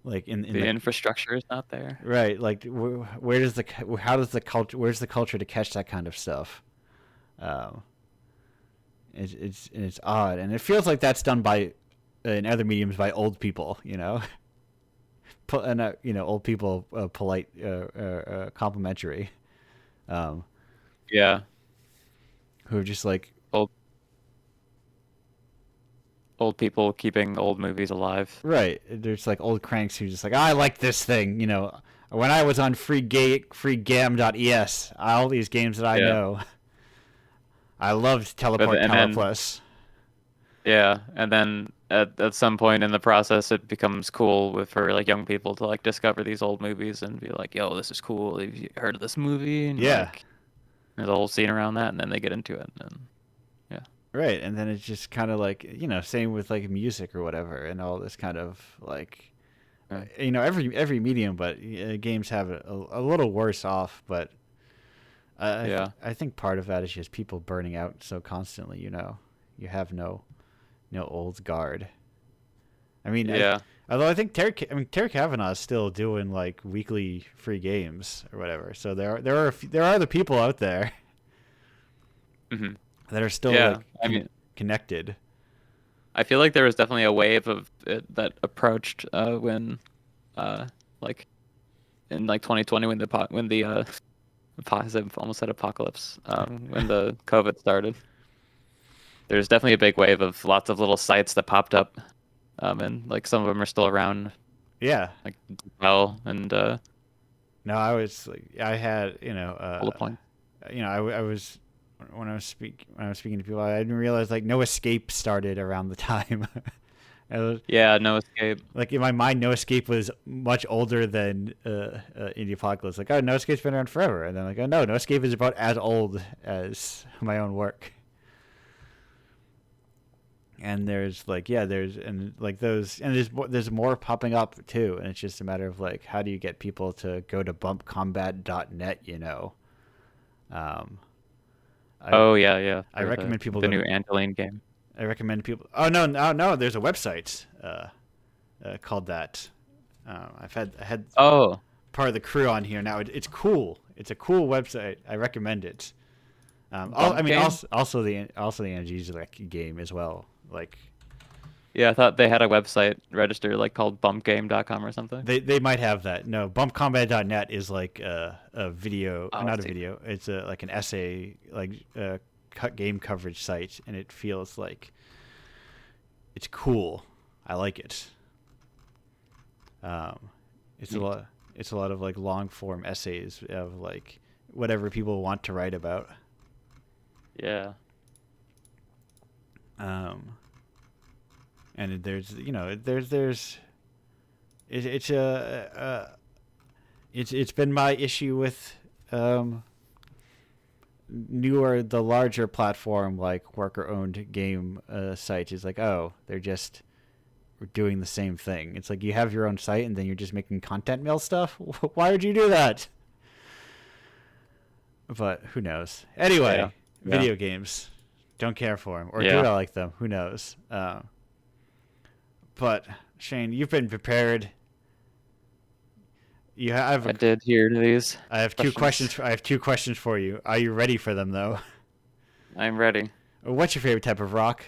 Like in The the infrastructure is not there. right. Like where does the how does the culture? Where's the culture to catch that kind of stuff? Um, it's odd, and it feels like that's done by in other mediums by old people. And old people, polite, complimentary, um, Yeah. who are just like, Old old people keeping old movies alive. right. There's like old cranks who just like, I like this thing. When I was on freegam.es, all these games that I Yeah. know, I loved But Teleport and Tower then Plus. yeah, and then at some point in the process, it becomes cool for like young people to like discover these old movies and be like, "Yo, this is cool. Have you heard of this movie?" And Yeah, like, there's a whole scene around that, and then they get into it, and yeah, right. And then it's just kind of like, same with like music or whatever, and all this kind of like, yeah, every medium, but games have it a little worse off. But yeah, I think part of that is just people burning out so constantly. You have no old guard. I mean, yeah. although I think Terry Kavanagh is still doing like weekly free games or whatever. So there are the people out there Hmm. that are still like Yeah. I mean, connected. I feel like there was definitely a wave of it that approached when uh like in like 2020 when the I almost said apocalypse when the COVID started. There's definitely a big wave of lots of little sites that popped up, and like some of them are still around, Yeah. like well and No, I was like, I had, bullet point. I was when I was speaking to people, I didn't realize like No Escape started around the time. I was, Yeah, no escape. like in my mind, No Escape was much older than Indiepocalypse. Like, oh, No Escape's been around forever, and then like, oh no, No Escape is about as old as my own work. And there's like, yeah, there's and like those, and there's more popping up too, and it's just a matter of like, how do you get people to go to bumpcombat.net? Um, I Oh yeah, yeah, I for recommend people the go new to. Angeline game. I recommend people. Oh no, no, no! There's a website called that. I had Oh, part of the crew on here now. It's cool. It's a cool website. I recommend it. I Bump mean, game. also the Analgesic game as well. Like Yeah, I thought they had a website registered like called bumpgame.com or something. they might have that. No, bumpcombat.net is like a video, Oh, I not a see. video. It's like an essay, like game coverage site, and it feels like it's cool. I like it. Um, it's a Neat. lot. It's a lot of like long form essays of like whatever people want to write about. Yeah. Um, and there's it's it's been my issue with the larger platform like worker owned game sites. Is like, oh, they're just doing the same thing. It's like you have your own site and then you're just making content mill stuff. Why would you do that? But who knows? Yeah. Anyway, Yeah. video games. Don't care for them, or do Yeah. I like them? Who knows? But Shane, you've been prepared. I did hear these I have two questions. I have two questions for you. Are you ready for them though? I'm ready. What's your favorite type of rock?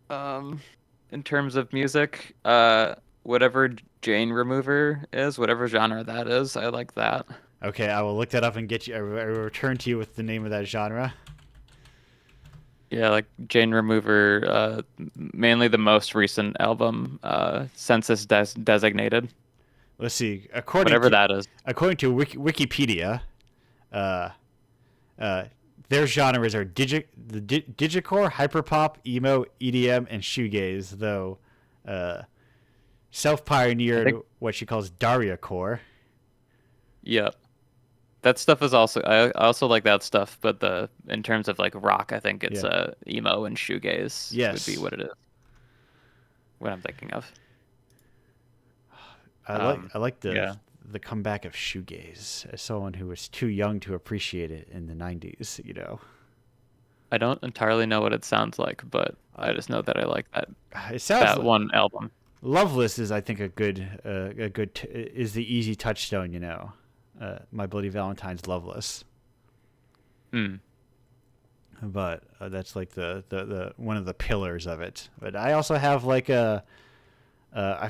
In terms of music, whatever Jane Remover is, whatever genre that is, I like that. Okay, I will look that up and get you. I will return to you with the name of that genre. Yeah, like Jane Remover, mainly the most recent album, Census Designated, Let's see. whatever that is. According to Wikipedia, uh, their genres are digicore, hyperpop, emo, EDM, and shoegaze. Though, self-pioneered what she calls Daria core. Yeah, that stuff is also. I also like that stuff, but in terms of like rock, I think it's emo and shoegaze would be what it is. What I'm thinking of. I like the comeback of shoegaze as someone who was too young to appreciate it in the 90s, you know. I don't entirely know what it sounds like, but I just know that I like that. It sounds that one album. Loveless is, I think, is the easy touchstone, you know. My Bloody Valentine's Loveless. But that's like the one of the pillars of it. But I also have like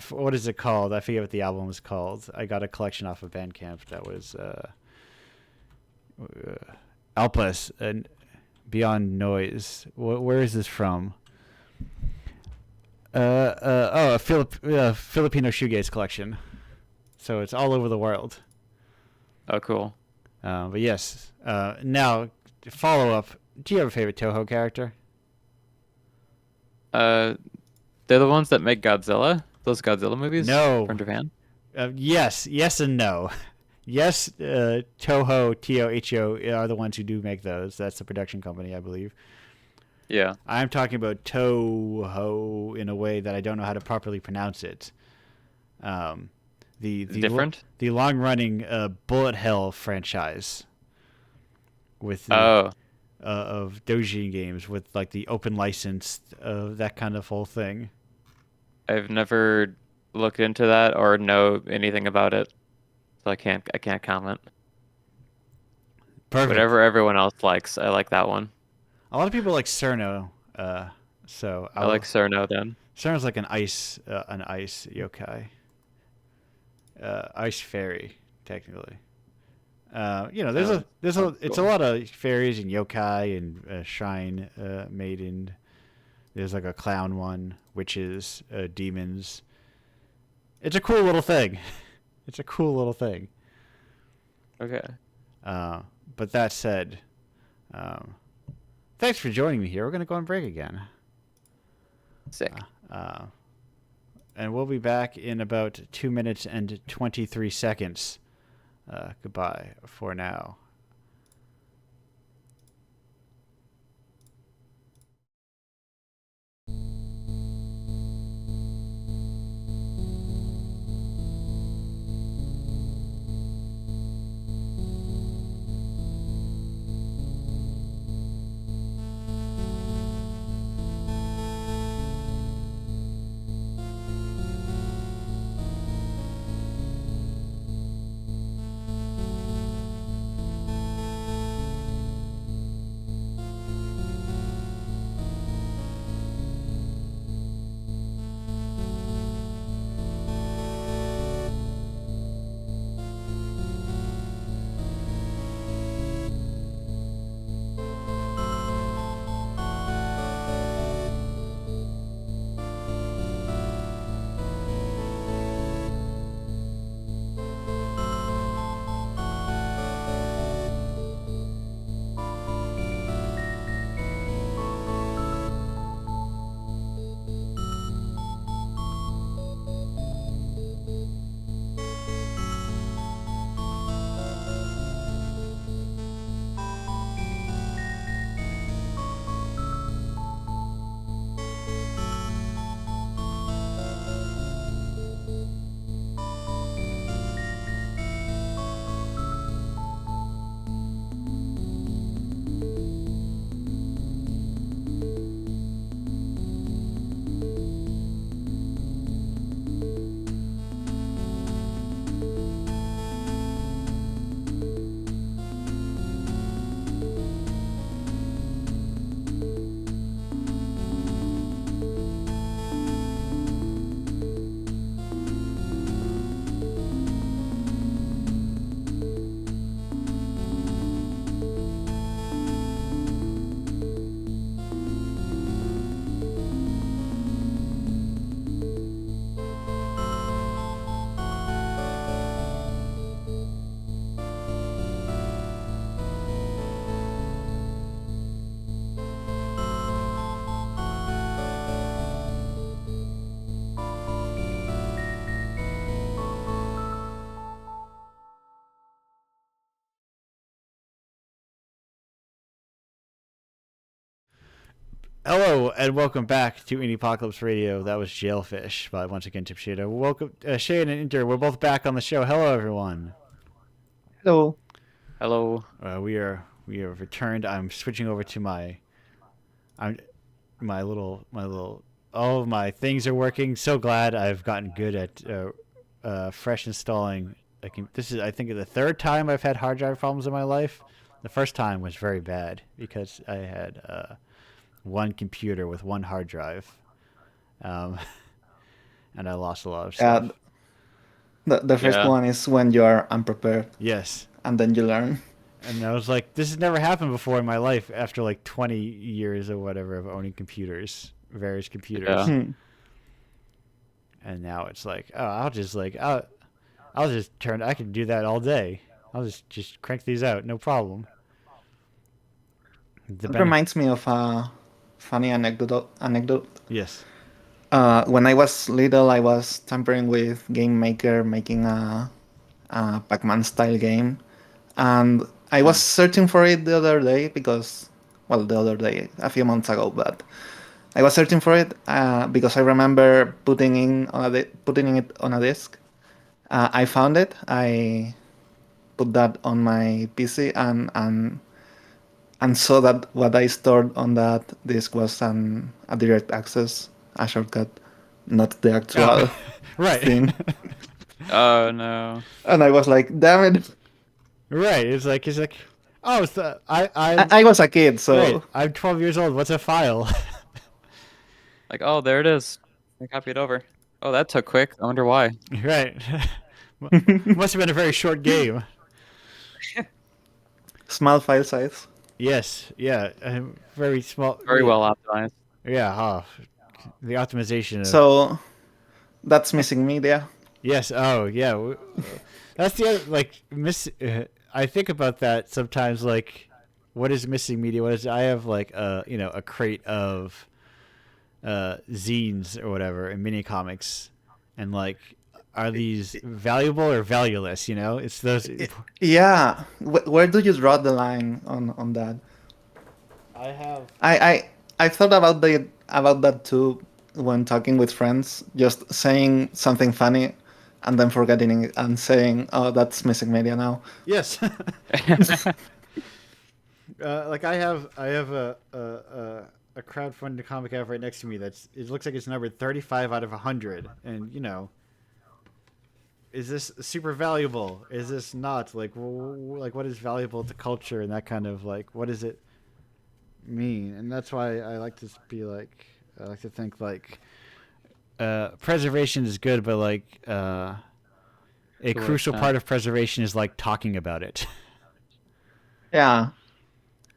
what is it called? I forget what the album was called. I got a collection off of Bandcamp that was Alpes and Beyond Noise. Where is this from? A Filipino shoegaze collection. So it's all over the world. Oh, cool. But yes. Now, follow up. Do you have a favorite Toho character? They're the ones that make Godzilla. Those Godzilla movies. No. From Japan. Yes and no. Yes, Toho, TOHO are the ones who do make those. That's the production company, I believe. Yeah. I'm talking about Toho in a way that I don't know how to properly pronounce it. The long-running Bullet Hell franchise with of Dojin games with like the open license, that kind of whole thing. I've never looked into that or know anything about it, so I can't comment. Perfect. Whatever everyone else likes, I like that one. A lot of people like Cerno, so I like Cerno then. Cerno's like an ice yokai, ice fairy technically. It's a lot of fairies and yokai and shrine maiden. There's like a clown one, witches, demons. It's a cool little thing. Okay. But that said, thanks for joining me here. We're gonna go on break again. Sick. And we'll be back in about 2 minutes and 23 seconds. Goodbye for now. Hello and welcome back to Indiepocalypse Radio. That was Jailfish by once again Tip Shada. Welcome, Shane and Inter. We're both back on the show. Hello, everyone. Hello. Hello. We are returned. I'm switching over to I'm my little. All of my things are working. So glad I've gotten good at fresh installing. This is I think the third time I've had hard drive problems in my life. The first time was very bad because I had one computer with one hard drive, um, and I lost a lot of Yeah, stuff. the first Yeah. one is when you are unprepared, Yes, and then you learn. and I was like, this has never happened before in my life. After like 20 years or whatever of owning computers, various Yeah. computers, and now it's like, oh, I'll just turn. I can do that all day. I'll just crank these out, no problem. The It benefit. reminds me of a funny anecdote. Yes. When I was little, I was tampering with Game Maker, making a Pac-Man style game, and I was Hmm. searching for it the other day because, well, the other day, a few months ago, but I was searching for it because I remember putting it on a disk. I found it. I put that on my PC and saw that what I stored on that disk was a direct access, a shortcut, not the Oh, actual right. thing. Oh no. And I was like, damn it. Right. It's like, oh, so I was a kid, right. so I'm 12 years old. What's a file? Like, oh, there it is. I copied over. Oh, that took quick. I wonder why. Right. Must have been a very short game. small file size. Yes. Yeah. Very small. Very well optimized. Yeah. The optimization of. So that's missing media. Yes. Oh, yeah. That's the other, like, I think about that sometimes, like, what is missing media? What is, I have, like, a crate of zines or whatever and mini comics, and like, are these valuable or valueless? It's those. Yeah, where do you draw the line on that? I have. I thought about that too when talking with friends, just saying something funny and then forgetting it and saying, "Oh, that's missing media now." Yes. Like, I have a crowdfunded comic I have right next to me. It looks like it's numbered 35 out of 100, and is this super valuable? Is this not? Like, like, what is valuable to culture and that kind of, like, what does it mean? And that's why I like to be like, I like to think like, preservation is good, but like, a To what crucial extent? part of preservation is like talking about it. Yeah,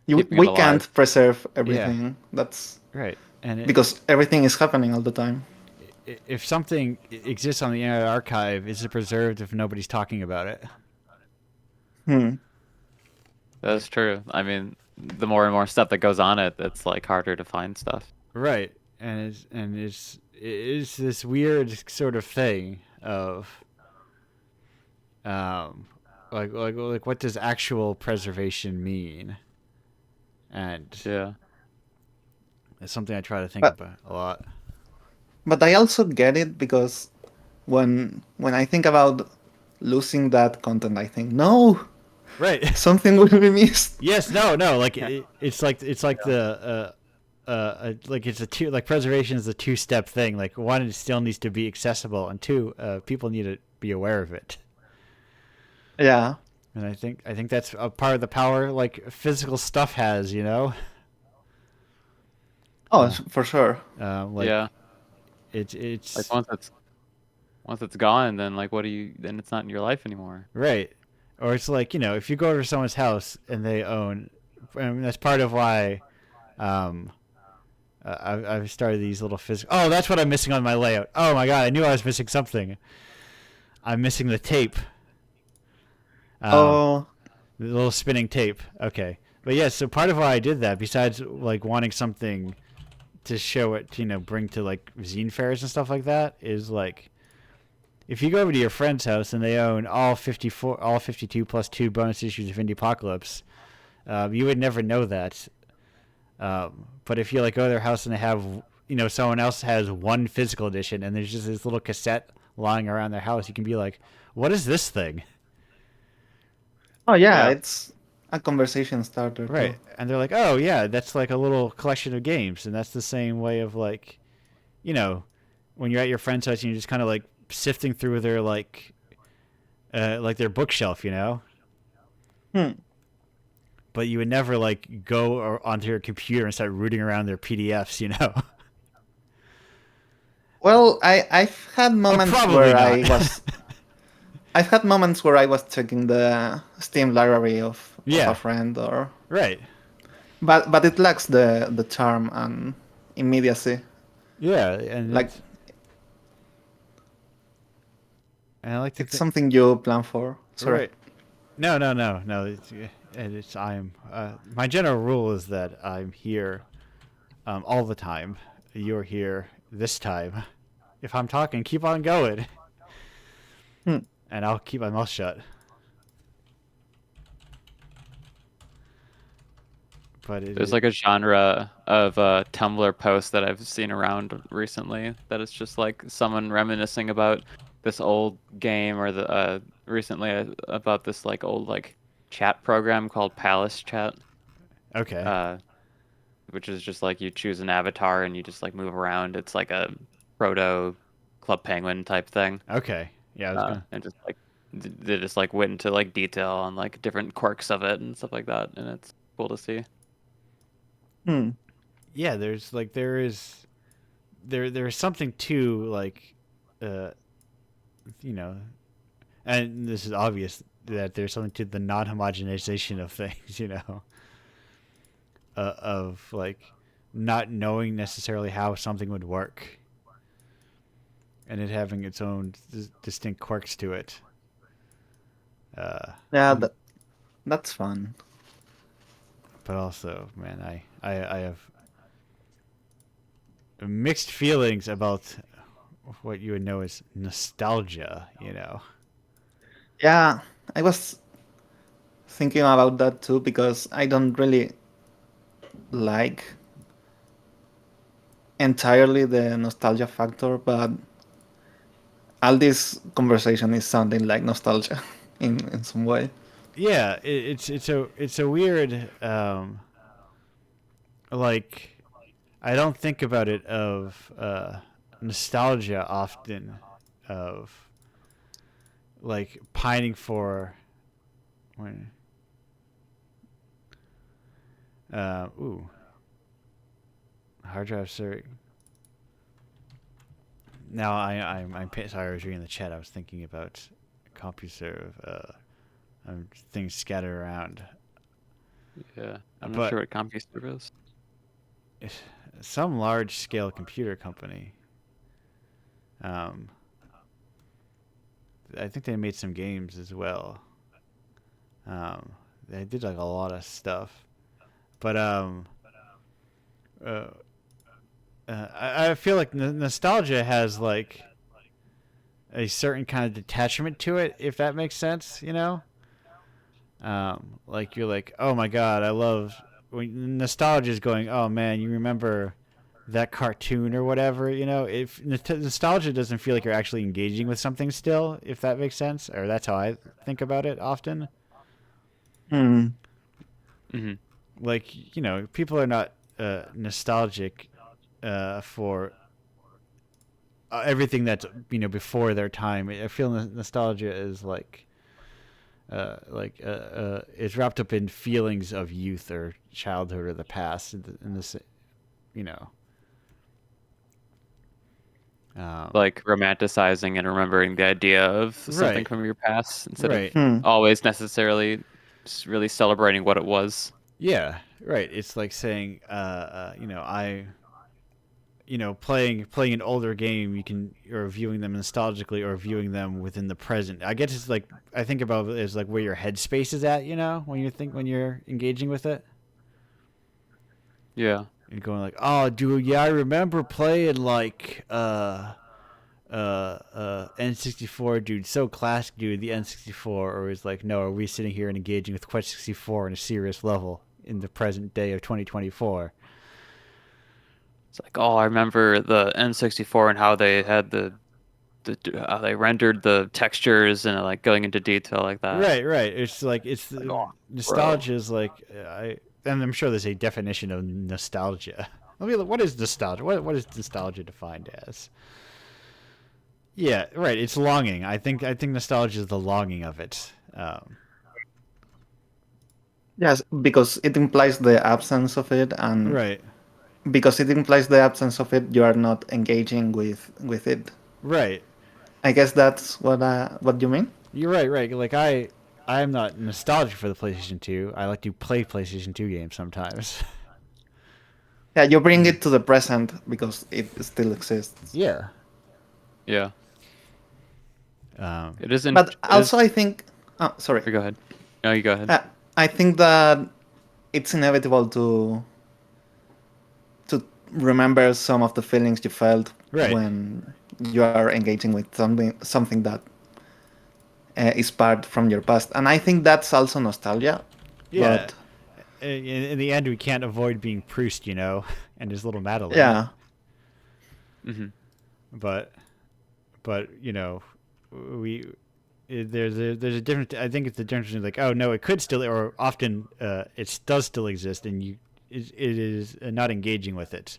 Keeping it we alive. can't preserve Yeah, everything. That's right. And because everything is happening all the time. if something exists on the Internet Archive, is it preserved if nobody's talking about it? Hmm. That's true. I mean, the more and more stuff that goes on it, it's like harder to find stuff. Right. And it's this weird sort of thing of, um like what does actual preservation mean? And Yeah. it's something I try to think But about a lot. I also get it because when I think about losing that content, I think no, Right. something will be missed. Yes. No. No. Like, Yeah. it's like the like, it's a two, like, preservation is a two-step thing. Like, one, it still needs to be accessible, and two, people need to be aware of it. Yeah. And I think that's a part of the power, like, physical stuff has. Oh, Uh, for sure. like, Yeah. Like it's once it's gone, then like what do you? Then it's not in your life anymore. right. Or it's like, if you go over to someone's house and they own, I mean, that's part of why, um, I've started these little physical. Oh, that's what I'm missing on my layout. Oh my god, I knew I was missing something. I'm missing the tape. Um, Oh, the little spinning tape. Okay, but yeah. So part of why I did that, besides like wanting something to show it, bring to like zine fairs and stuff like that, is like, if you go over to your friend's house and they own all 52 plus two bonus issues of Indiepocalypse, you would never know that But if you like go to their house and they have, someone else has one physical edition, and there's just this little cassette lying around their house, you can be like, "What is this thing?" Oh yeah, Yeah. it's a conversation starter too. Right? And they're like, "Oh yeah, that's like a little collection of games," and that's the same way of like, you know, when you're at your friend's house and you're just kind of like sifting through their like their bookshelf, Hmm. but you would never like go onto your computer and start rooting around their PDFs. Well, I've had Oh, moments probably where not. I was checking the Steam library of a Yeah, friend, or right. but it lacks the charm and immediacy. Yeah, and Like I like to it's think. something you plan for. Sorry. Right. No, no, no, no. It's I'm. My general rule is that I'm here, all the time. You're here this time. If I'm talking, keep on going, Hmm. and I'll keep my mouth shut. But There's like a genre of Tumblr posts that I've seen around recently that is just like someone reminiscing about this old game or the recently about this like old like chat program called Palace Chat, okay, uh, which is just like you choose an avatar and you just like move around. It's like a proto Club Penguin type thing, okay. Yeah, I was gonna. and just like they just like went into like detail on like different quirks of it and stuff like that, and it's cool to see. Hmm. Yeah, there's something to like, uh, you know, and this is obvious that there's something to the non-homogenization of things, of like not knowing necessarily how something would work and it having its own distinct quirks to it. Uh, Yeah, and that's fun. but also, man, I have mixed feelings about what you would know as nostalgia. Yeah, I was thinking about that too because I don't really like entirely the nostalgia factor, but all this conversation is sounding like nostalgia in some way. Yeah, it's a weird like I don't think about it of nostalgia often of like pining for when ooh hard drive sir. Now I'm sorry, I was reading the chat. I was thinking about CompuServe things scattered around, Yeah, I'm not but sure what CompuServe is. some large scale computer company. Um, I think they made some games as well. They did like a lot of stuff, but uh, I feel like nostalgia has like a certain kind of detachment to it, if that makes sense. Like you're like, oh my god, I love when nostalgia is going. Oh man, you remember that cartoon or whatever. If nostalgia doesn't feel like you're actually engaging with something still, if that makes sense, or that's how I think about it often. Hmm. Hmm. Like people are not nostalgic for everything that's before their time. I feel nostalgia is it's wrapped up in feelings of youth or childhood or the past in this you know Like romanticizing and remembering the idea of something right, from your past instead of right. Hmm. always necessarily just really celebrating what it was. Yeah, right. It's like saying playing an older game, you can or viewing them nostalgically or viewing them within the present. I guess it's like I think about it as like where your headspace is at, when you're engaging with it. Yeah. You're going like, oh, dude, yeah, I remember playing like N64, dude, so classic, dude, the N64. Or is like, no, are we sitting here and engaging with Quest 64 on a serious level? in the present day of 2024. It's like, oh, I remember the N64 and how they had how they rendered the textures and like going into detail like that. Right. It's like it's Like, the oh, bro. nostalgia is like and I'm sure there's a definition of nostalgia. I mean, what is nostalgia? What is nostalgia defined as? Yeah, right. It's longing. I think nostalgia is the longing of it. Yes, because it implies the absence of it, and Right. because it implies the absence of it, you are not engaging with it. Right. I guess that's what you mean. You're right. Right. Like I'm not nostalgic for the PlayStation 2. I like to play PlayStation 2 games sometimes. Yeah, you bring it to the present because it still exists. Yeah. Yeah. Um, It isn't. But It is. also, I think. Oh, sorry. Go ahead. No, you go ahead. I think that it's inevitable to remember some of the feelings you felt right. when you are engaging with something that is part from your past, and I think that's also nostalgia. Yeah. But In the end, we can't avoid being Proust, and his little Madeline. yeah, Hmm. But we there's a different. I think it's the difference between like, oh no, it could still, or often it does still exist, and it is not engaging with it.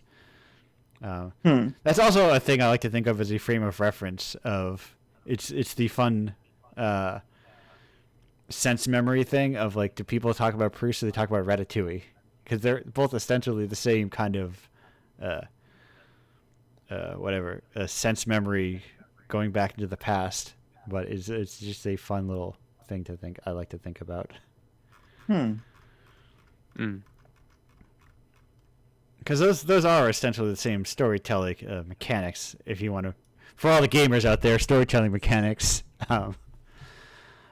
That's also a thing I like to think of as a frame of reference of it's the fun sense memory thing of like, do people talk about Proust or they talk about Ratatouille, because they're both essentially the same kind of uh, whatever sense memory going back into the past, but it's just a fun little thing to think. I like to think about hmm. Mm. because those are essentially the same storytelling mechanics. If you want to, for all the gamers out there, storytelling mechanics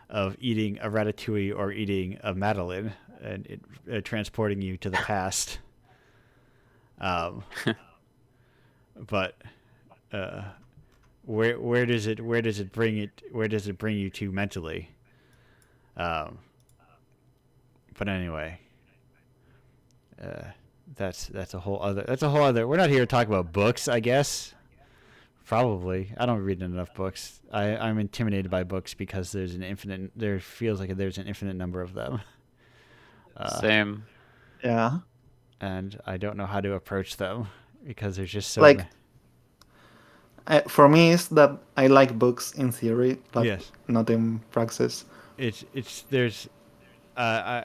of eating a Ratatouille or eating a Madeleine and transporting you to the past. Um, but uh, where does it bring you to mentally? Um, but anyway, uh, that's a whole other. We're not here to talk about books, I guess. Probably, I don't read enough books. I'm intimidated by books because there feels like there's an infinite number of them. Same. Yeah. And I don't know how to approach them because there's just so Like many. for me, is that I like books in theory, but Yes, not in practice. it's there's I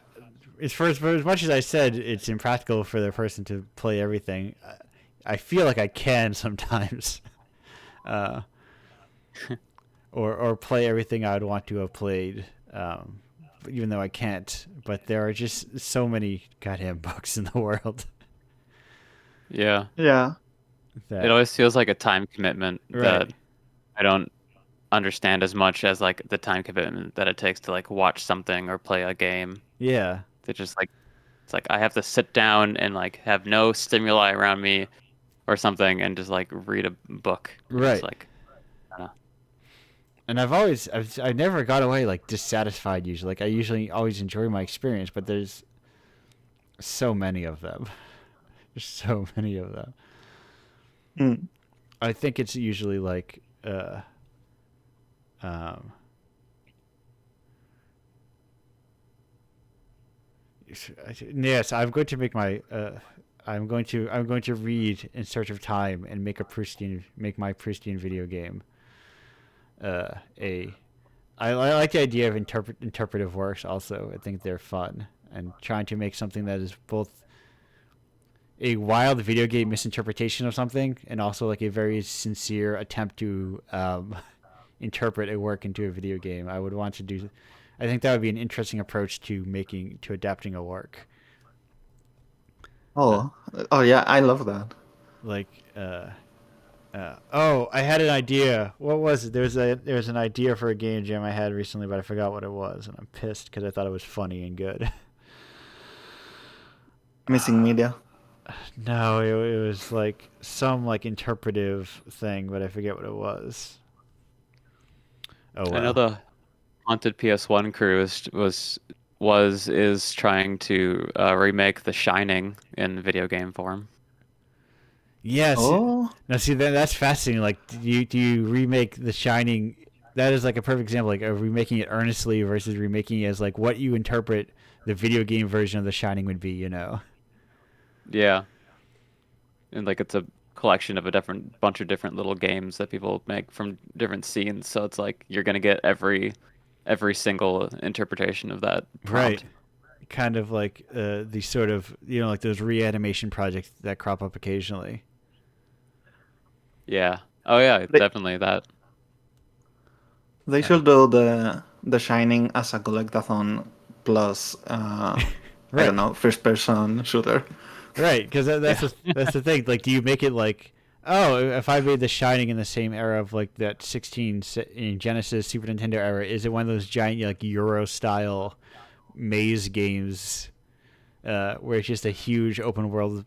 it's for as much as I said it's impractical for the person to play everything. I feel like I can sometimes, uh, or play everything I would want to have played, even though I can't. But there are just so many goddamn books in the world Yeah. Yeah. It that always feels like a time commitment right. that I don't understand as much as like the time commitment that it takes to like watch something or play a game. Yeah, That just like it's like I have to sit down and like have no stimuli around me or something and just like read a book. And it's right. like, I don't know. And I never got away like dissatisfied usually. Like I usually always enjoy my experience, but there's so many of them. There's so many of them. Hmm. I think it's usually like um yes, I'm going to read In Search of Time and make my Proustian video game. A I like the idea of interpretive works also. I think they're fun, and trying to make something that is both a wild video game misinterpretation of something and also like a very sincere attempt to interpret a work into a video game. I would want to do. I think that would be an interesting approach to adapting a work. Uh, Oh. Oh yeah, I love that. like oh, I had an idea. What was it? There was an idea for a game jam I had recently, but I forgot what it was, and I'm pissed because I thought it was funny and good. Missing media. No, it was like some like interpretive thing, but I forget what it was. Oh I know well. the Haunted PS1 crew was is trying to remake The Shining in video game form. Yes. Oh, Now, see, that's fascinating. Like, do you remake The Shining? That is like a perfect example, like of remaking it earnestly versus remaking it as like what you interpret the video game version of The Shining would be. You know? Yeah, and like it's a collection of a different bunch of different little games that people make from different scenes. So it's like you're gonna get every single interpretation of that Right. prompt. Kind of like the sort of like those reanimation projects that crop up occasionally. Yeah. Oh yeah, they, definitely that. they Uh, should do the Shining as a collectathon plus I don't right. know, first person shooter. Right, because Yeah. that's the thing. Like, do you make it like, oh, if I made The Shining in the same era of like that 16 in Genesis Super Nintendo era, is it one of those giant like Euro style maze games where it's just a huge open world,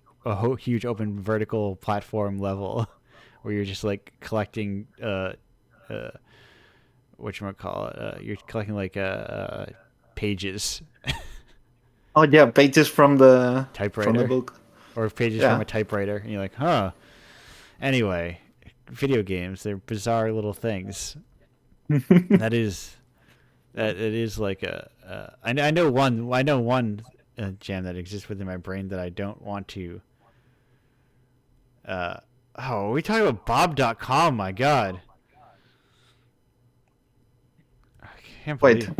huge open vertical platform level, where you're just like collecting uh, what you might call it, you're collecting like pages, Oh yeah, pages from the typewriter, book. or pages from Yeah. a typewriter, and you're like, huh. Anyway, video games, they're bizarre little things. That is that it is like I know one jam that exists within my brain that I don't want to uh oh, are we talking about Bob.com? My god. I can't Wait. believe.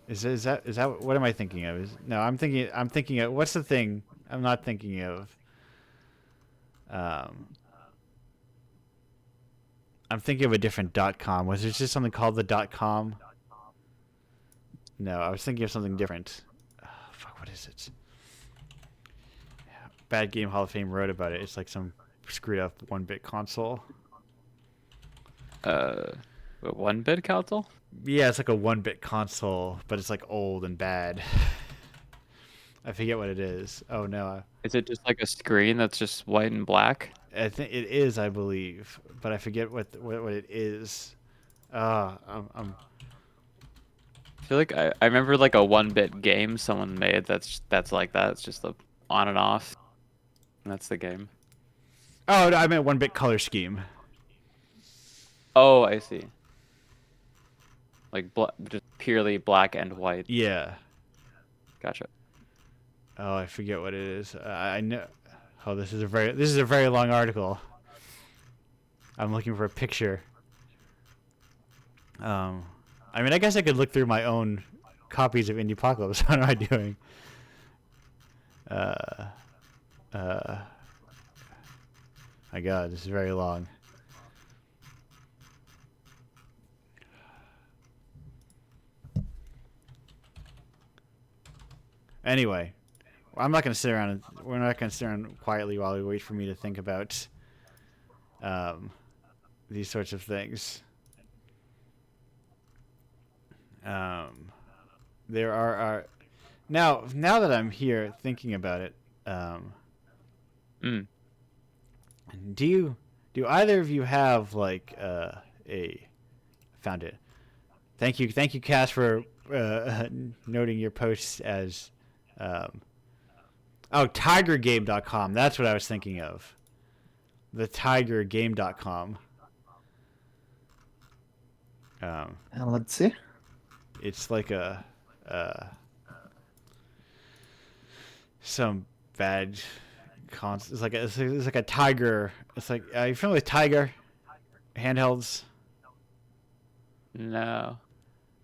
Is that what am I thinking of? No, I'm thinking of what's the thing I'm not thinking of? Um I'm thinking of a different .com. Was there just something called the .com? No, I was thinking of something different. Oh, fuck, what is it? Bad Game Hall of Fame wrote about it. It's like some screwed up 1-bit console. Uh, what, 1-bit console? Yeah, it's like a 1-bit console, but it's like old and bad. I forget what it is. Oh no, Is it just like a screen that's just white and black? I think it is, I believe, but I forget what it is. I'm I feel like I remember like a 1-bit game someone made that's like that. It's just the on and off. And that's the game. Oh, no, I meant 1-bit color scheme. Oh, I see. Like just purely black and white. Yeah. Gotcha. Oh, I forget what it is. I know. Oh, this is a very long article. I'm looking for a picture. Um, I mean, I guess I could look through my own copies of Indiepocalypse. What am I doing? Uh, uh, my God, this is very long. Anyway, I'm not going to sit around. We're not going to sit around quietly while we wait for me to think about um, these sorts of things. Um, there are now that I'm here thinking about it. Mm. Do either of you have like a found it? Thank you, Cass, for noting your posts as um, tigergame.com. That's what I was thinking of. The tigergame.com. Um, Let's see. it's like a some bad it's like a tiger. It's like you familiar with Tiger handhelds? No.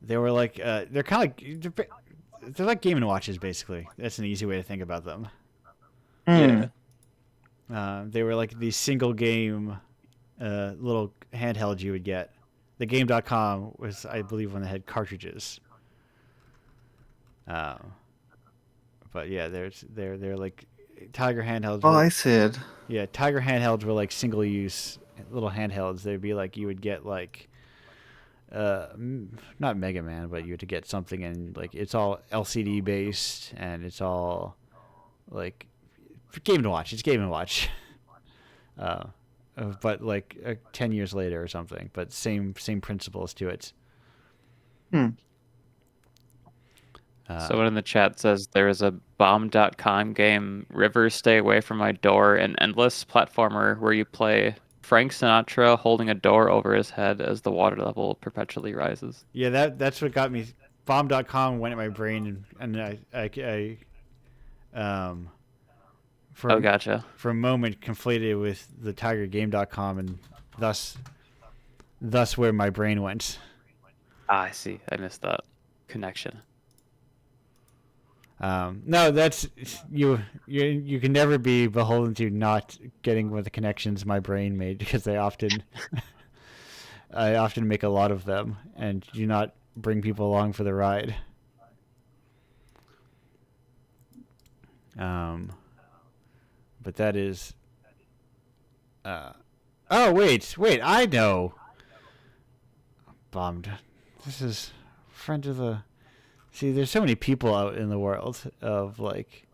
They were like they're kind of like they're like Game and Watches basically. That's an easy way to think about them. Hmm. Yeah. They were like these single game little handhelds you would get. The Game.com was, I believe, when they had cartridges. Um, but yeah, they're like Tiger handhelds Oh, were. I see it. Yeah, Tiger handhelds were like single use little handhelds. They'd be like you would get like not Mega Man, but you had to get something, and like it's all LCD based and it's all like Game and Watch. It's Game and Watch. Uh, but like 10 years later or something. But same principles to it. Hmm. Someone in the chat says there is a bomb.com game, Rivers Stay Away From My Door, an endless platformer where you play Frank Sinatra holding a door over his head as the water level perpetually rises. Yeah, that's what got me. Bomb.com went in my brain, and um, Oh, for gotcha. for a moment conflated it with the TigerGame.com, and thus where my brain went. Ah, I see. I missed that connection. No, that's you can never be beholden to not getting with the connections my brain made, because I often make a lot of them and do not bring people along for the ride. Um, but that is. Oh wait! I know. Bombed. This is friend of the. See, there's so many people out in the world of like.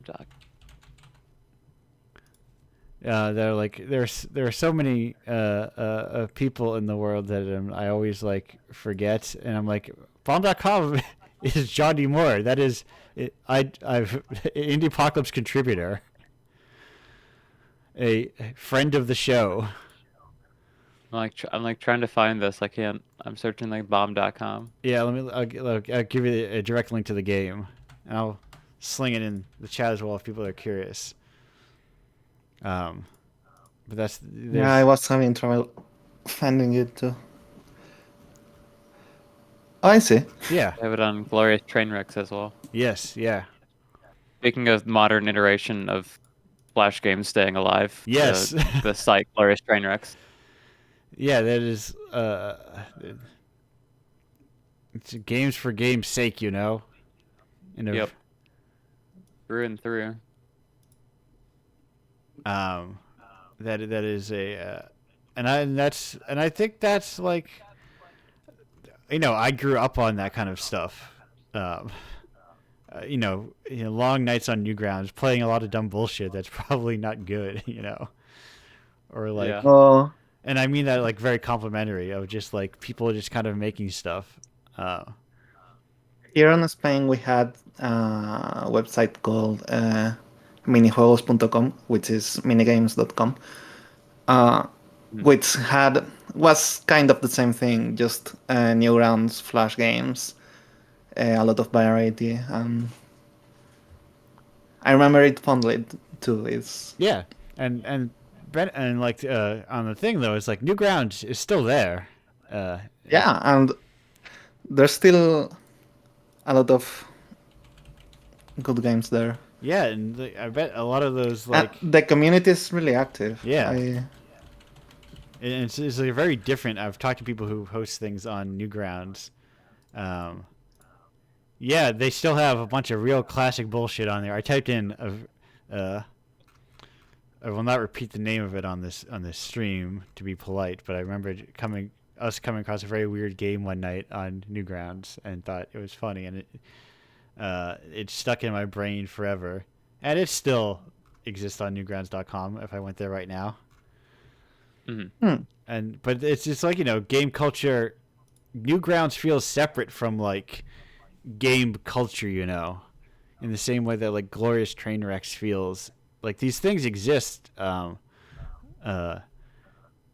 Doc. They're like there are so many people in the world that I always like forget, and I'm like bomb.com is Johnny Moore. That is I've Indiepocalypse contributor, a friend of the show. I'm like trying to find this. I can't. I'm searching like bomb.com. Yeah, I'll give you a direct link to the game, and I'll sling it in the chat as well if people are curious. But Yeah, I there's was having trouble finding it too. Oh, I see. yeah, I have it on Glorious Trainwrecks as well. yes, yeah, Speaking of modern iteration of Flash games staying alive, yes. the site Glorious Trainwrecks. Yeah, that is it's games for game's sake, you know. Yep. Through and through. Um, that is a, and I think that's like, I grew up on that kind of stuff. Um, long nights on Newgrounds, playing a lot of dumb bullshit that's probably not good, or like, Yeah. Oh, and I mean that like very complimentary of just like people just kind of making stuff. here in Spain we had a website called minijuegos.com, which is minigames.com, uh, Mhm. which was kind of the same thing, just Newgrounds, Flash games, a lot of variety. I remember it fondly too. It's Yeah, and and like on the thing though, it's like Newgrounds is still there. Uh, Yeah, and there's still a lot of good games there. yeah, and I bet a lot of those And like the community is really active. yeah, and it's like very different. I've talked to people who host things on Newgrounds. Um, yeah, they still have a bunch of real classic bullshit on there. I typed in I will not repeat the name of it on this stream to be polite, but I remember coming across a very weird game one night on Newgrounds and thought it was funny, and it stuck in my brain forever, and it still exists on Newgrounds.com if I went there right now. Mhm. But it's just like game culture. Newgrounds feels separate from like game culture, in the same way that like Glorious Trainwrecks feels like these things exist, uh,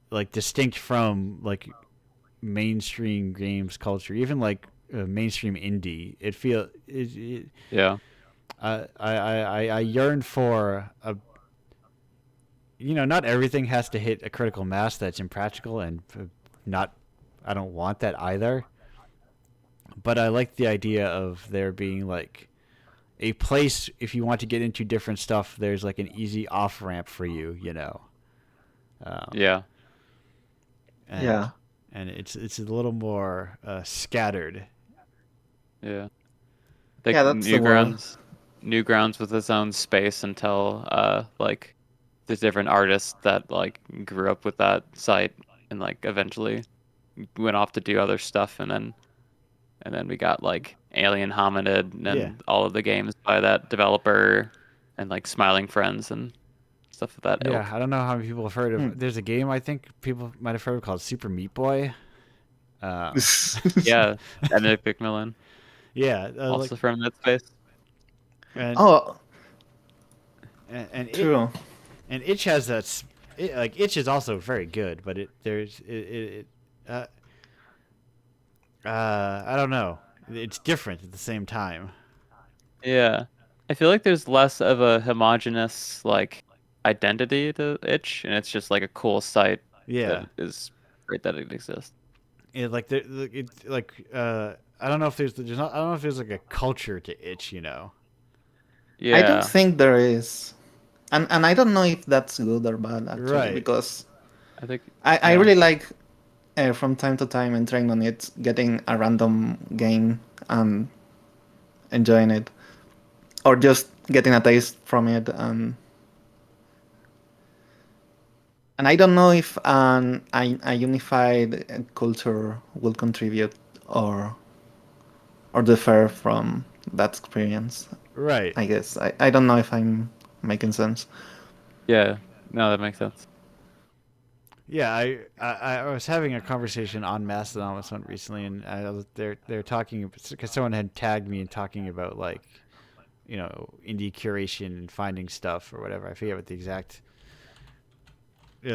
like distinct from like mainstream games culture, even like mainstream indie. Yeah. I yearn for a. Not everything has to hit a critical mass that's impractical, and not. I don't want that either. But I like the idea of there being like a place if you want to get into different stuff. There's like an easy off ramp for you, Yeah. and Yeah. it's a little more scattered. Yeah. Yeah, Like that's the word. Newgrounds with its own space until like the different artists that like grew up with that site and like eventually went off to do other stuff, and then we got like Alien Hominid Yeah, and all of the games by that developer and like Smiling Friends and stuff of that yeah. ilk. I don't know how many people have heard of. Hmm. There's a game I think people might have heard of called Super Meat Boy. Um, Yeah, Emmett McMillan, yeah, like also from that space. and Oh, and it true. and Itch has that. Like Itch is also very good, but it uh, I don't know. It's different at the same time. Yeah. I feel like there's less of a homogenous like identity to itch, and it's just like a cool site that Yeah, is great that it exists. like I don't know if there's not I don't know if there's like a culture to Itch. I don't Yeah. think there is, and I don't know if that's good or bad actually, Right. because I think I yeah. really like from time to time entering on it, getting a random game and enjoying it, or just getting a taste from it. And I don't know if a unified culture will contribute or differ from that experience. Right. I guess I don't know if I'm making sense. Yeah. No, that makes sense. Yeah, I was having a conversation on Mastodon with someone recently, and they're talking because someone had tagged me and talking about like indie curation and finding stuff or whatever. I forget what the exact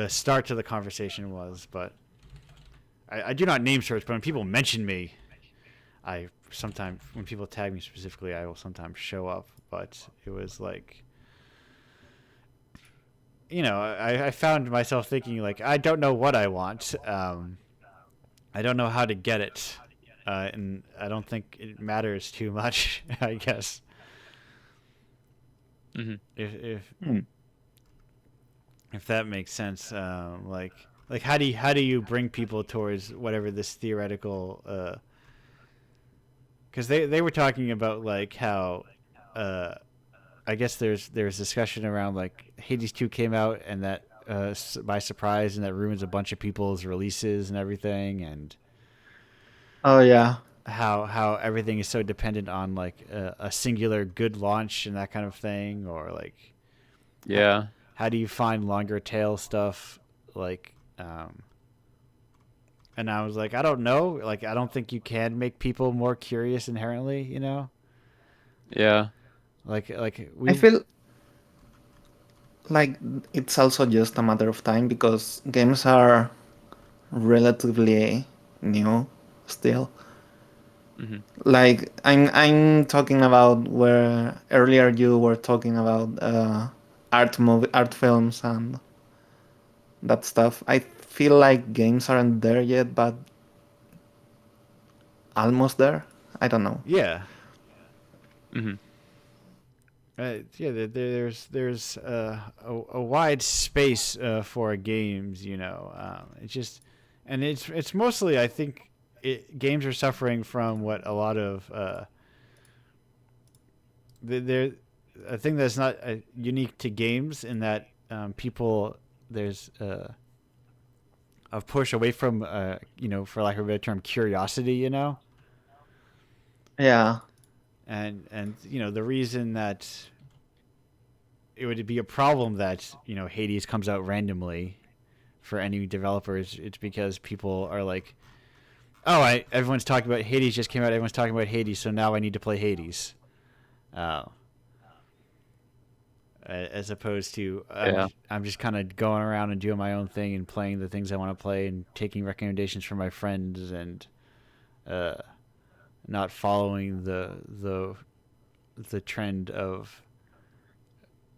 start to the conversation was, but I do not name search. But when people mention me, I sometimes when people tag me specifically, I will sometimes show up. But it was like I found myself thinking like I don't know what I want. I don't know how to get it, and I don't think it matters too much. I guess Hmm. if Hmm. if that makes sense. Like how do you bring people towards whatever this theoretical? Because they were talking about like how, uh, I guess there's discussion around like Hades 2 came out and that by surprise and that ruins a bunch of people's releases and everything and Oh yeah, how everything is so dependent on like a singular good launch and that kind of thing or like how, Yeah. how do you find longer tail stuff like and I was like I don't know like I don't think you can make people more curious inherently. Yeah. Like I we've feel like it's also just a matter of time because games are relatively new still. Hmm. Like I'm talking about where earlier you were talking about art films and that stuff. I feel like games aren't there yet, but almost there. I don't know. yeah. Hmm. Yeah, there's a wide space for games, It's just, and it's mostly I think games are suffering from what a lot of there a thing that's not unique to games in that people there's a push away from for lack of a better term curiosity. Yeah, And the reason that it would be a problem that Hades comes out randomly for any developers. It's because people are like, oh, everyone's talking about Hades just came out. Everyone's talking about Hades, so now I need to play Hades. Uh, as opposed to Yeah. I'm just kind of going around and doing my own thing and playing the things I want to play and taking recommendations from my friends and uh, not following the trend of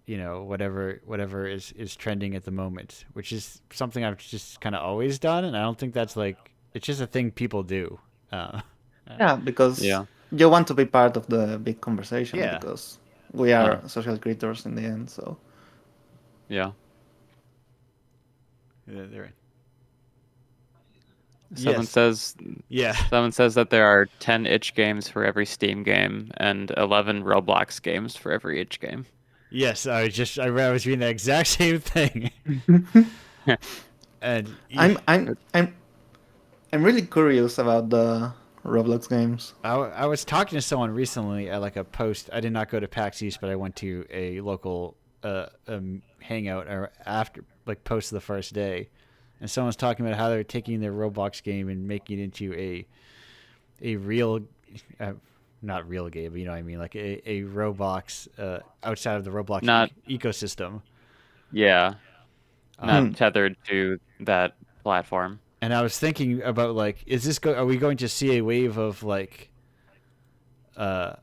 whatever is trending at the moment, which is something I've just kind of always done, and I don't think that's like it's just a thing people do. Uh, yeah, because Yeah. you want to be part of the big conversation yeah, because we Uh-huh. are social creatures in the end. So Yeah. they're Someone yes, says yeah, someone says that there are 10 itch games for every Steam game and 11 Roblox games for every itch game. yes. I was reading the exact same thing, and I'm I'm I'm I'm really curious about the Roblox games. I was talking to someone recently at like a post. I did not go to PAX East, but I went to a local hangout or after like post of the first day, and someone's talking about how they're taking their Roblox game and making it into a real, uh, not real game, but you know what I mean, like a Roblox outside of the Roblox Not ecosystem. yeah, not Um, Hmm. tethered to that platform. and I was thinking about like, are we going to see a wave of like, uh,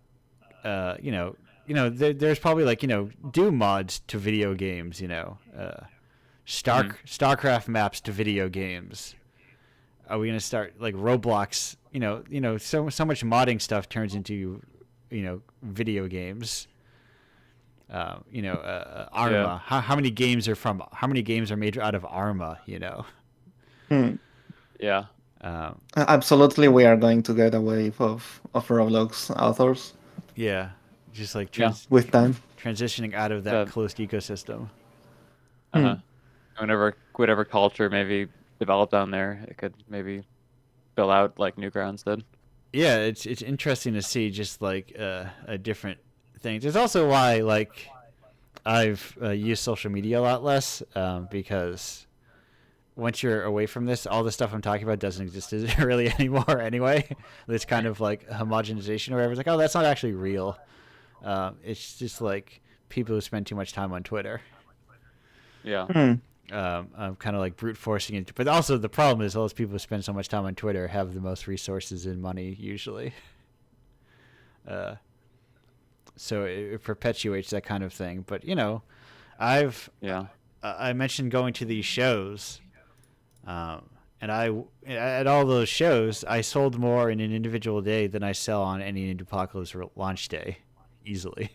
there's probably like do mods to video games, Hmm. StarCraft maps to video games. Are we gonna start like Roblox? So much modding stuff turns into, video games. Yeah. Arma. How many games are made out of Arma? Hmm. Yeah. Um, Absolutely, we are going to get a wave of Roblox authors yeah, just like Yeah. with time. transitioning out of that That closed ecosystem. uh-huh. Hmm. Whatever culture maybe developed down there, it could maybe fill out like Newgrounds did. Yeah, it's interesting to see just like a different things. It's also why like I've used social media a lot less because once you're away from this, all the stuff I'm talking about doesn't exist really anymore anyway. This kind of like homogenization or whatever. It's like, oh, that's not actually real. It's just like people who spend too much time on Twitter. Yeah. Hmm. I'm kind of like brute forcing it. But also the problem is all those people who spend so much time on Twitter have the most resources and money usually. Uh, so it perpetuates that kind of thing. But I've Yeah. I mentioned going to these shows, um, and I at all those shows I sold more in an individual day than I sell on any Indiepocalypse launch day, easily,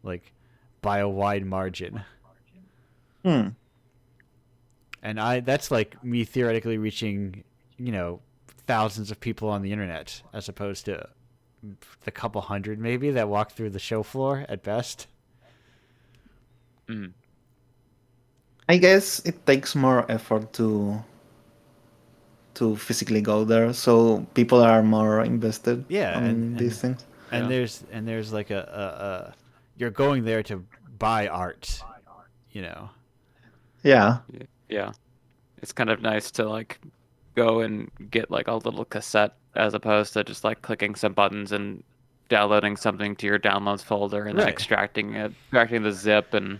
like by a wide margin. Hmm. And I that's like me theoretically reaching, thousands of people on the internet as opposed to the couple hundred maybe that walk through the show floor at best. Mm. I guess it takes more effort to physically go there, so people are more invested Yeah, and on these and things. and Yeah. there's like a you're going there to buy art, you know. Yeah. Yeah. It's kind of nice to like go and get like a little cassette as opposed to just like clicking some buttons and downloading something to your downloads folder and then Right. extracting the zip and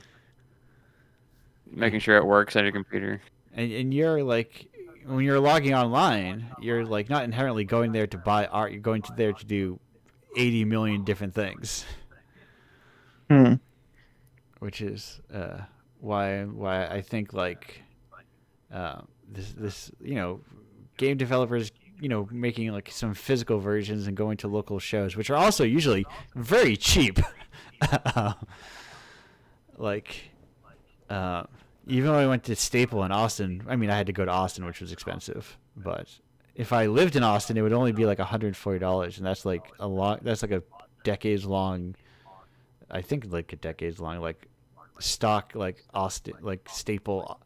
making sure it works on your computer. And you're like when you're logging online, you're like not inherently going there to buy art. You're going to there to do 80 million different things, Hmm. which is why I think like this game developers making like some physical versions and going to local shows, which are also usually very cheap. like uh, even when I went to Staple in Austin, I mean I had to go to Austin, which was expensive, but if I lived in Austin, it would only be like $140, and that's like a lot. That's like a decades long. I think like a decades long like stock like Austin like staple,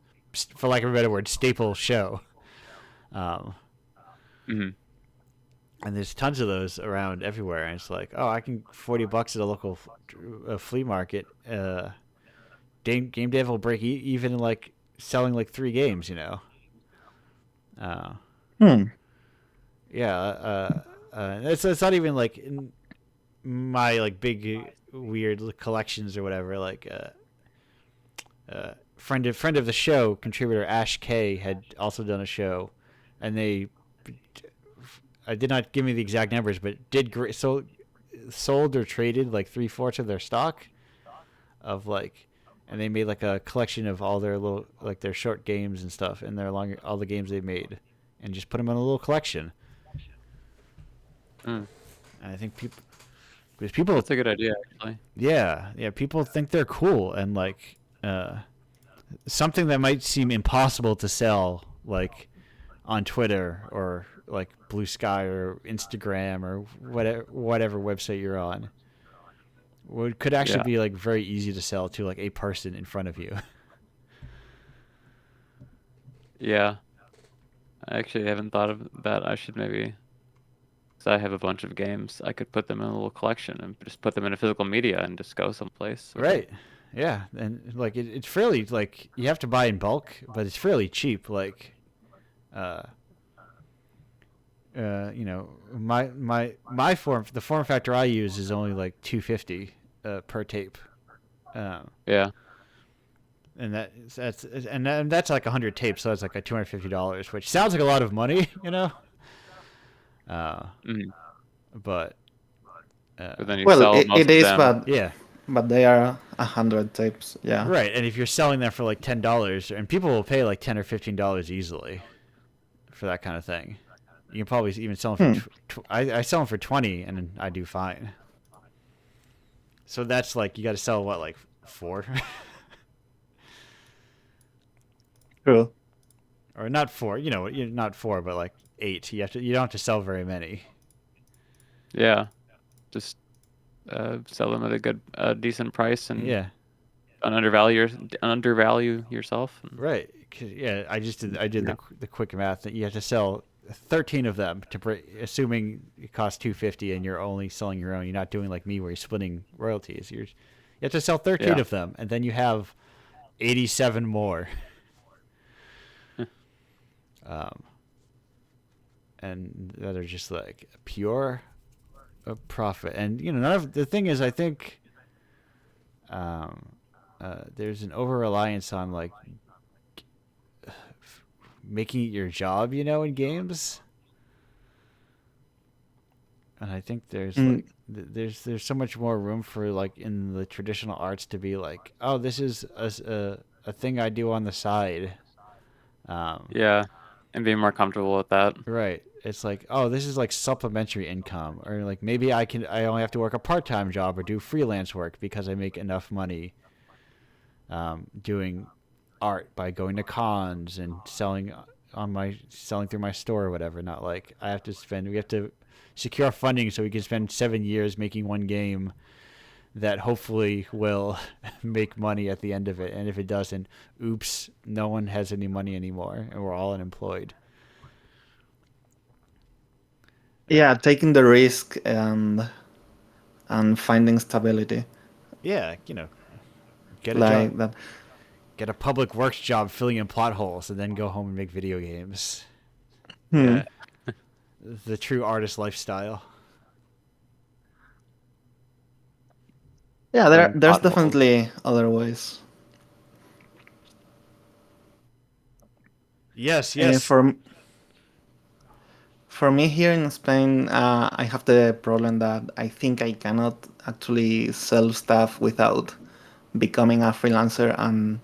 for lack of a better word, staple show. Um, Hmm. and there's tons of those around everywhere, and it's like, oh, I can $40 at a local flea market. Game dev will break even like selling like 3 games. Uh, Hmm. yeah. It's not even like in my like big weird collections or whatever. Like friend of the show contributor Ash K had also done a show, and they I did not give me the exact numbers, but did sold or traded like 3/4 of their stock of like, and they made like a collection of all their little like their short games and stuff, and their long all the games they made, and just put them in a little collection. Mm. And I think people, That's a good idea, actually. yeah, people think they're cool and like something that might seem impossible to sell like on Twitter or like Blue Sky or Instagram or whatever website you're on could actually Yeah. be like very easy to sell to like a person in front of you. Yeah. I actually haven't thought of that. I should maybe, because I have a bunch of games, I could put them in a little collection and just put them in a physical media and just go someplace with it. Right. Yeah, and like it's fairly like you have to buy in bulk, but it's fairly cheap. Like, uh, my form factor I use is only like 250 per tape, um, Yeah. and that's like 100 tapes, so that's like a $250, which sounds like a lot of money, uh, Mm. but But then you Well, sell it most of is, them. yeah, but they are 100 tapes. Yeah. right. And if you're selling them for like $10, and people will pay like $10 or $15 easily for that kind of thing. You can probably even sell them Hmm. for. I sell them for 20, and I do fine. So that's like you got to sell what, like four, True. or not four. Not four, but like eight. You don't have to sell very many. Yeah. Just sell them at a decent price and Yeah, undervalue yourself. right. Yeah, I did Yeah. the quick math that you have to sell 13 of them assuming it costs 250 and you're only selling your own. You're not doing like me where you're splitting royalties. You have to sell 13 Yeah. of them, and then you have 87 more. Um, and that are just like pure profit. And none of the thing is, I think there's an over reliance on like making it your job, in games. And I think there's Mm, like there's so much more room for like in the traditional arts to be like, oh, this is a thing I do on the side. Um, Yeah. And being more comfortable with that. Right. It's like, oh, this is like supplementary income, or like maybe I only have to work a part time job or do freelance work because I make enough money doing art by going to cons and selling through my store or whatever. Not like we have to secure funding so we can spend 7 years making one game that hopefully will make money at the end of it. And if it doesn't, oops, no one has any money anymore and we're all unemployed. yeah, taking the risk and finding stability Yeah, get a job, like that. get a public works job filling in plot holes, and then go home and make video games. Hmm. Yeah. The true artist lifestyle. Yeah, Filling there's potholes. definitely other ways. Yes, Uh, yes. for for me here in Spain, I have the problem that I think I cannot actually sell stuff without becoming a freelancer, and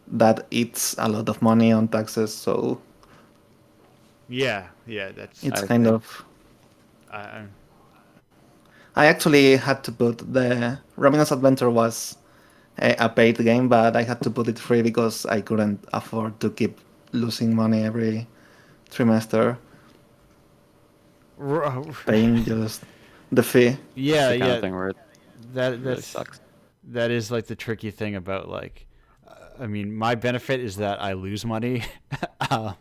that eats a lot of money on taxes. So Yeah, yeah. That's it's I kind see. of. I I actually had to put the Robin's Adventure was a paid game, but I had to put it free because I couldn't afford to keep losing money every trimester paying just the fee. It's yeah, the kind of yeah. thing where it That really that's sucks. that is like the tricky thing about like. I mean, my benefit is that I lose money. um,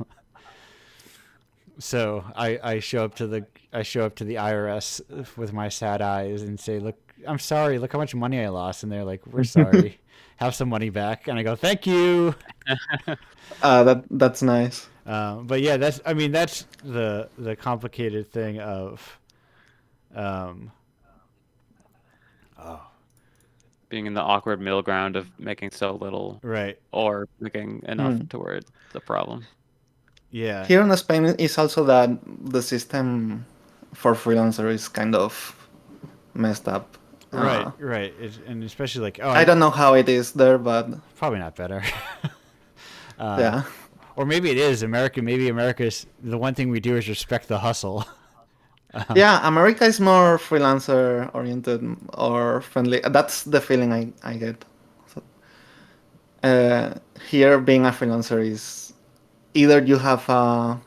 So I show up to the IRS with my sad eyes and say, "Look, I'm sorry. Look how much money I lost." And they're like, "We're sorry. Have some money back." And I go, "Thank you." That's nice. But yeah, that's the complicated thing of, um, oh, Being in the awkward middle ground of making so little right, or making enough Hmm. to where it's a problem. yeah, Here in Spain is also that the system for freelancer is kind of messed up. right, right. And especially like, I don't know how it is there, but probably not better. uh, yeah. or maybe it is America. Maybe America's the one thing we do is respect the hustle. Yeah, America is more freelancer oriented or friendly. That's the feeling I get. So, here, being a freelancer is either you have a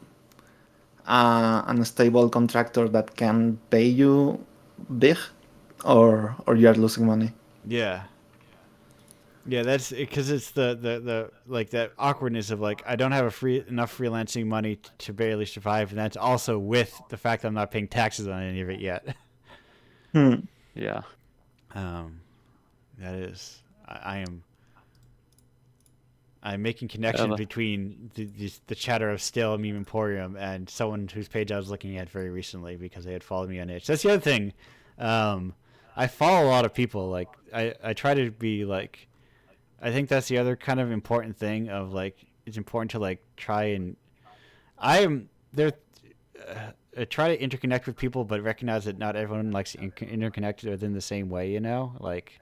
unstable contractor that can pay you big, or you are losing money. Yeah. Yeah, that's because it's the like that awkwardness of like I don't have enough freelancing money to barely survive, and that's also with the fact that I'm not paying taxes on any of it yet. Hmm. Yeah. Um, that is. I am. I'm making connections between the chatter of Still Meme Emporium and someone whose page I was looking at very recently because they had followed me on itch. That's the other thing. I follow a lot of people. Like I try to be like. I think that's the other kind of important thing of like it's important to like try and I'm there. Try to interconnect with people, but recognize that not everyone likes interconnected within the same way. You know, like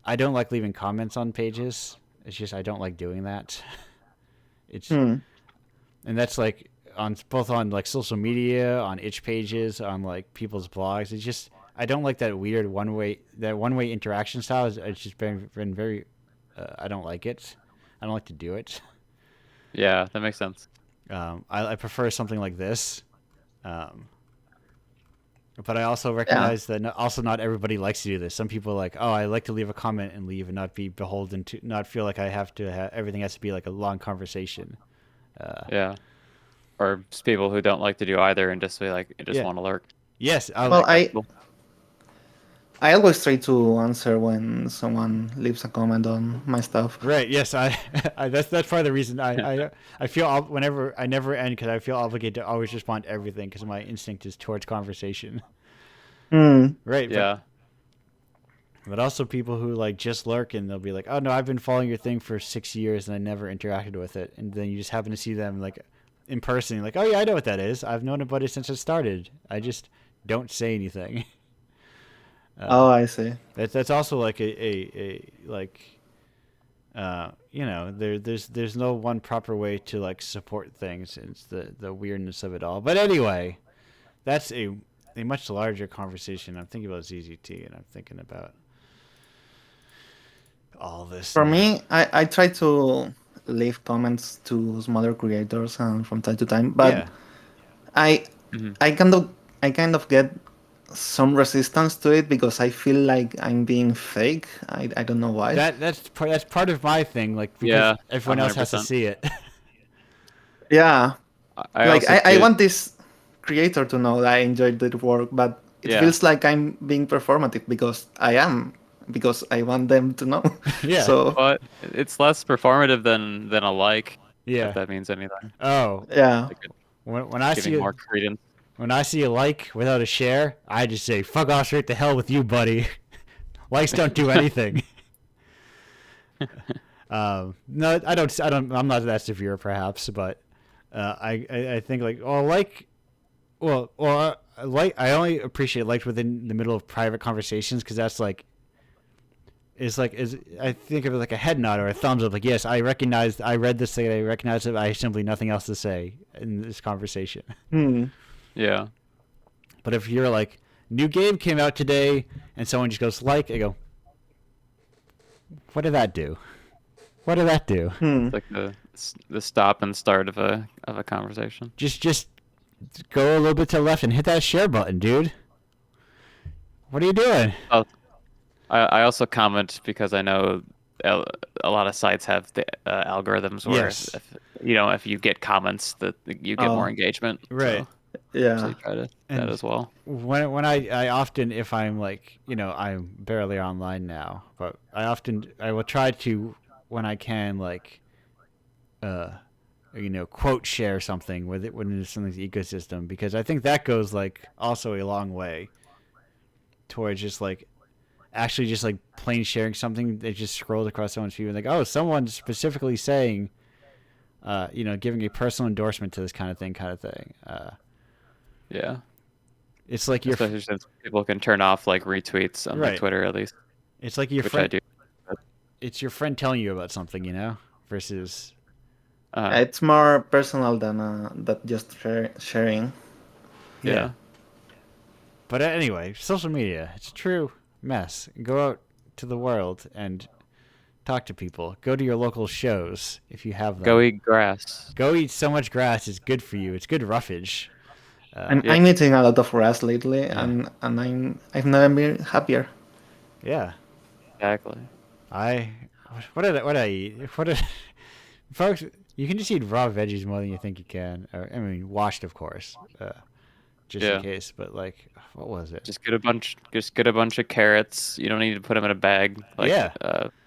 I don't like leaving comments on pages. It's just I don't like doing that. It's Hmm. and that's like on both on like social media, on itch pages, on like people's blogs. It's just I don't like that weird one way interaction style. It's just been very. I don't like it. I don't like to do it. Yeah, that makes sense. I prefer something like this. Um, but I also Yeah. recognize that also not everybody likes to do this. Some people are like, oh, I like to leave a comment and leave and not be beholden to, not feel like I have to everything has to be like a long conversation. Yeah. Or just people who don't like to do either and just be like, just Yeah. want to lurk. Yes. Well, Like that's cool. I always try to answer when someone leaves a comment on my stuff. Right. Yes. That's part of the reason I feel whenever I never end because I feel obligated to always respond to everything because my instinct is towards conversation. Hmm. Right. Yeah. But also people who like just lurk and they'll be like, "Oh no, I've been following your thing for 6 years and I never interacted with it," and then you just happen to see them like in person, like, "Oh yeah, I know what that is. I've known about it since it started. I just don't say anything." Oh, I see. That's also like a like there's no one proper way to like support things. It's the weirdness of it all. But anyway, that's a much larger conversation. I'm thinking about ZZT and I'm thinking about all this For now. me, I try to leave comments to smaller creators and from time to time, but Yeah, I Hmm. I kind of I kind of get some resistance to it because I feel like I'm being fake. I don't know why. that's part of my thing. Like because Yeah, everyone else has to 100%. see it. Yeah, I like also I do. want this creator to know that I enjoyed their work, but it Yeah. feels like I'm being performative because I am, because I want them to know. Yeah, So But it's less performative than a like, if yeah. that means anything. Oh, yeah. Like when it's I giving see more credence. when I see a like without a share, I just say fuck off straight to hell with you, buddy. Likes don't do anything. No, I don't. I don't. I'm not that severe, perhaps, but I think like oh like like I only appreciate likes within the middle of private conversations because that's like is I think of it like a head nod or a thumbs up. Like yes, I read this thing. I recognize it. I have simply nothing else to say in this conversation. Hmm. Yeah. But if you're like new game came out today and someone just goes like, I go, what did that do? What did that do? Hmm. It's like the stop and start of a conversation. Just go a little bit to the left and hit that share button, dude. What are you doing? Oh, I also comment because I know a, a lot of sites have the algorithms where Yes. if you get comments that you get more Oh, engagement. Right. So yeah. usually try to that And as well. when I often if I'm like I'm barely online now, but I will try to when I can like uh quote share something with it when it's something's ecosystem because I think that goes like also a long way towards just like actually just like plain sharing something that just scrolls across someone's feed and like oh someone's specifically saying giving a personal endorsement to this kind of thing Yeah. it's like your Especially since people can turn off like retweets on like right Twitter at least, it's like your which I friend do. it's your friend telling you about something versus Uh, It's more personal than just sharing. yeah yeah. but anyway social media it's a true mess go out to the world and talk to people go to your local shows if you have Go them eat grass. go eat so much grass it's good for you it's good roughage I'm Yeah. I'm eating a lot of grass lately, yeah and I've never been happier. yeah Exactly. I what did I eat? What did folks? You can just eat raw veggies more than you think you can. I mean, washed, of course. just in Yeah. case. But like, what was it? Just get a bunch of carrots. You don't need to put them in a bag, like Yeah,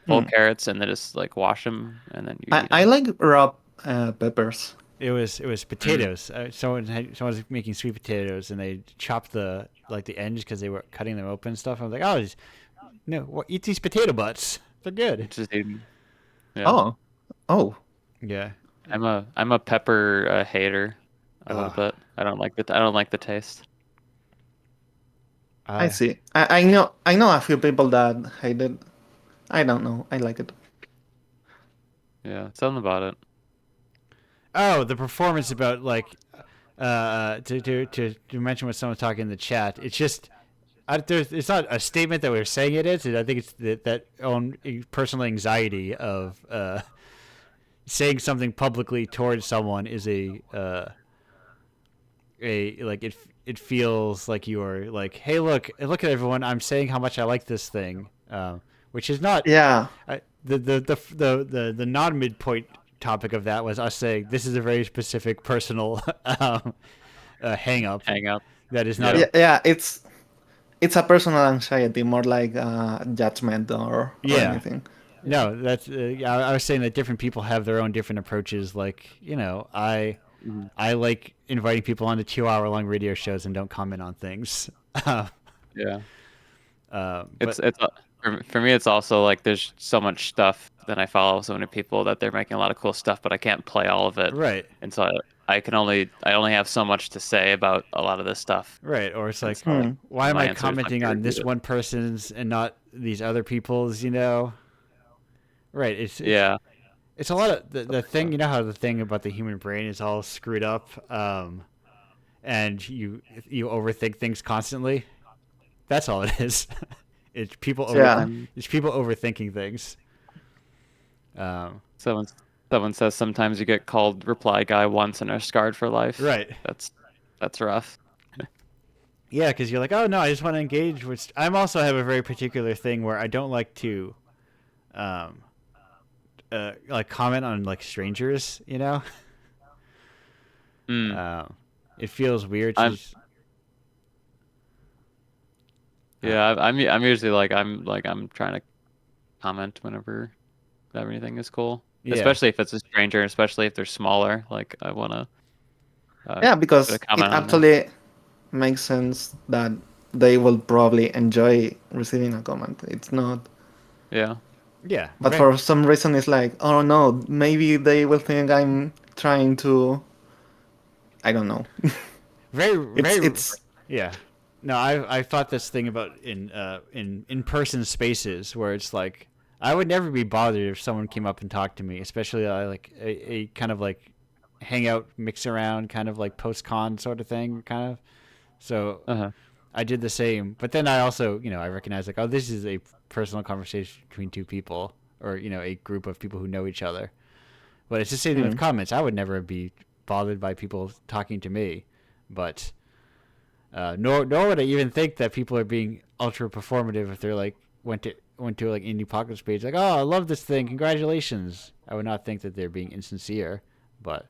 full Hmm. carrots, and then just like wash them, and then you eat I them. like raw peppers. it was Mm. potatoes. Someone was making sweet potatoes, and they chopped the ends because they were cutting them open and stuff. I was like, oh, no, eat these potato butts. They're good. Just eating. Yeah. Oh, oh, Yeah. I'm a pepper hater a little Uh, bit. I don't like the taste. I I see. I know a few people that hate it. I don't know. I like it. Yeah, something about it. Oh, the performance about like to mention what someone's talking in the chat. It's just it's not a statement that we're saying it is. I think it's that own personal anxiety of saying something publicly towards someone is a like it feels like you are like, hey, look at everyone. I'm saying how much I like this thing, which is not Yeah, the non midpoint topic of that was us saying this is a very specific personal hang up Hang up. that is not Yeah. a yeah. It's a personal anxiety, more like judgment or yeah. anything. No, that's yeah, I was saying that different people have their own different approaches. Like, Mhm. I like inviting people onto 2 hour long radio shows and don't comment on things. uh, Yeah. but For me. It's also like there's so much stuff that I follow so many people that they're making a lot of cool stuff, but I can't play all of it, right, and so I only have so much to say about a lot of this stuff, right, or it's and like, so like Hmm. why am my I answer is like commenting peer on reviewed this it. one person's and not these other people's? Right? Yeah. It's a lot of the Something thing. like You know how the thing about the human brain is all screwed up, and you overthink things constantly. That's all it is. it's people that. over Yeah, Sometimes it's people overthinking things. Um, someone someone says sometimes you get called reply guy once and are scarred for life. right. That's rough. Yeah, because you're like, oh no, I just want to engage. Which I'm also have a very particular thing where I don't like to, um, like comment on like strangers. Mm. Um, it feels weird to. I'm Uh, Yeah, I'm usually like I'm trying to comment whenever everything is cool, yeah, especially if it's a stranger, especially if they're smaller. Like I wanna yeah, put a because it comment on there. actually makes sense that they will probably enjoy receiving a comment. It's not, Yeah, yeah, but for some reason it's like, oh no, maybe they will think I'm trying to. I don't know. very, it's very, it's yeah. No, I thought this thing about in person spaces where it's like I would never be bothered if someone came up and talked to me, especially like a kind of like hangout mix around kind of like post con sort of thing, kind of. So uh-huh. I did the same, but then I also I recognize like, oh, this is a personal conversation between two people or a group of people who know each other. But it's the same thing with hmm. comments. I would never be bothered by people talking to me, but nor would I even think that people are being ultra performative if they're like went to like Indiepocalypse page like, oh, I love this thing, congratulations. I would not think that they're being insincere, but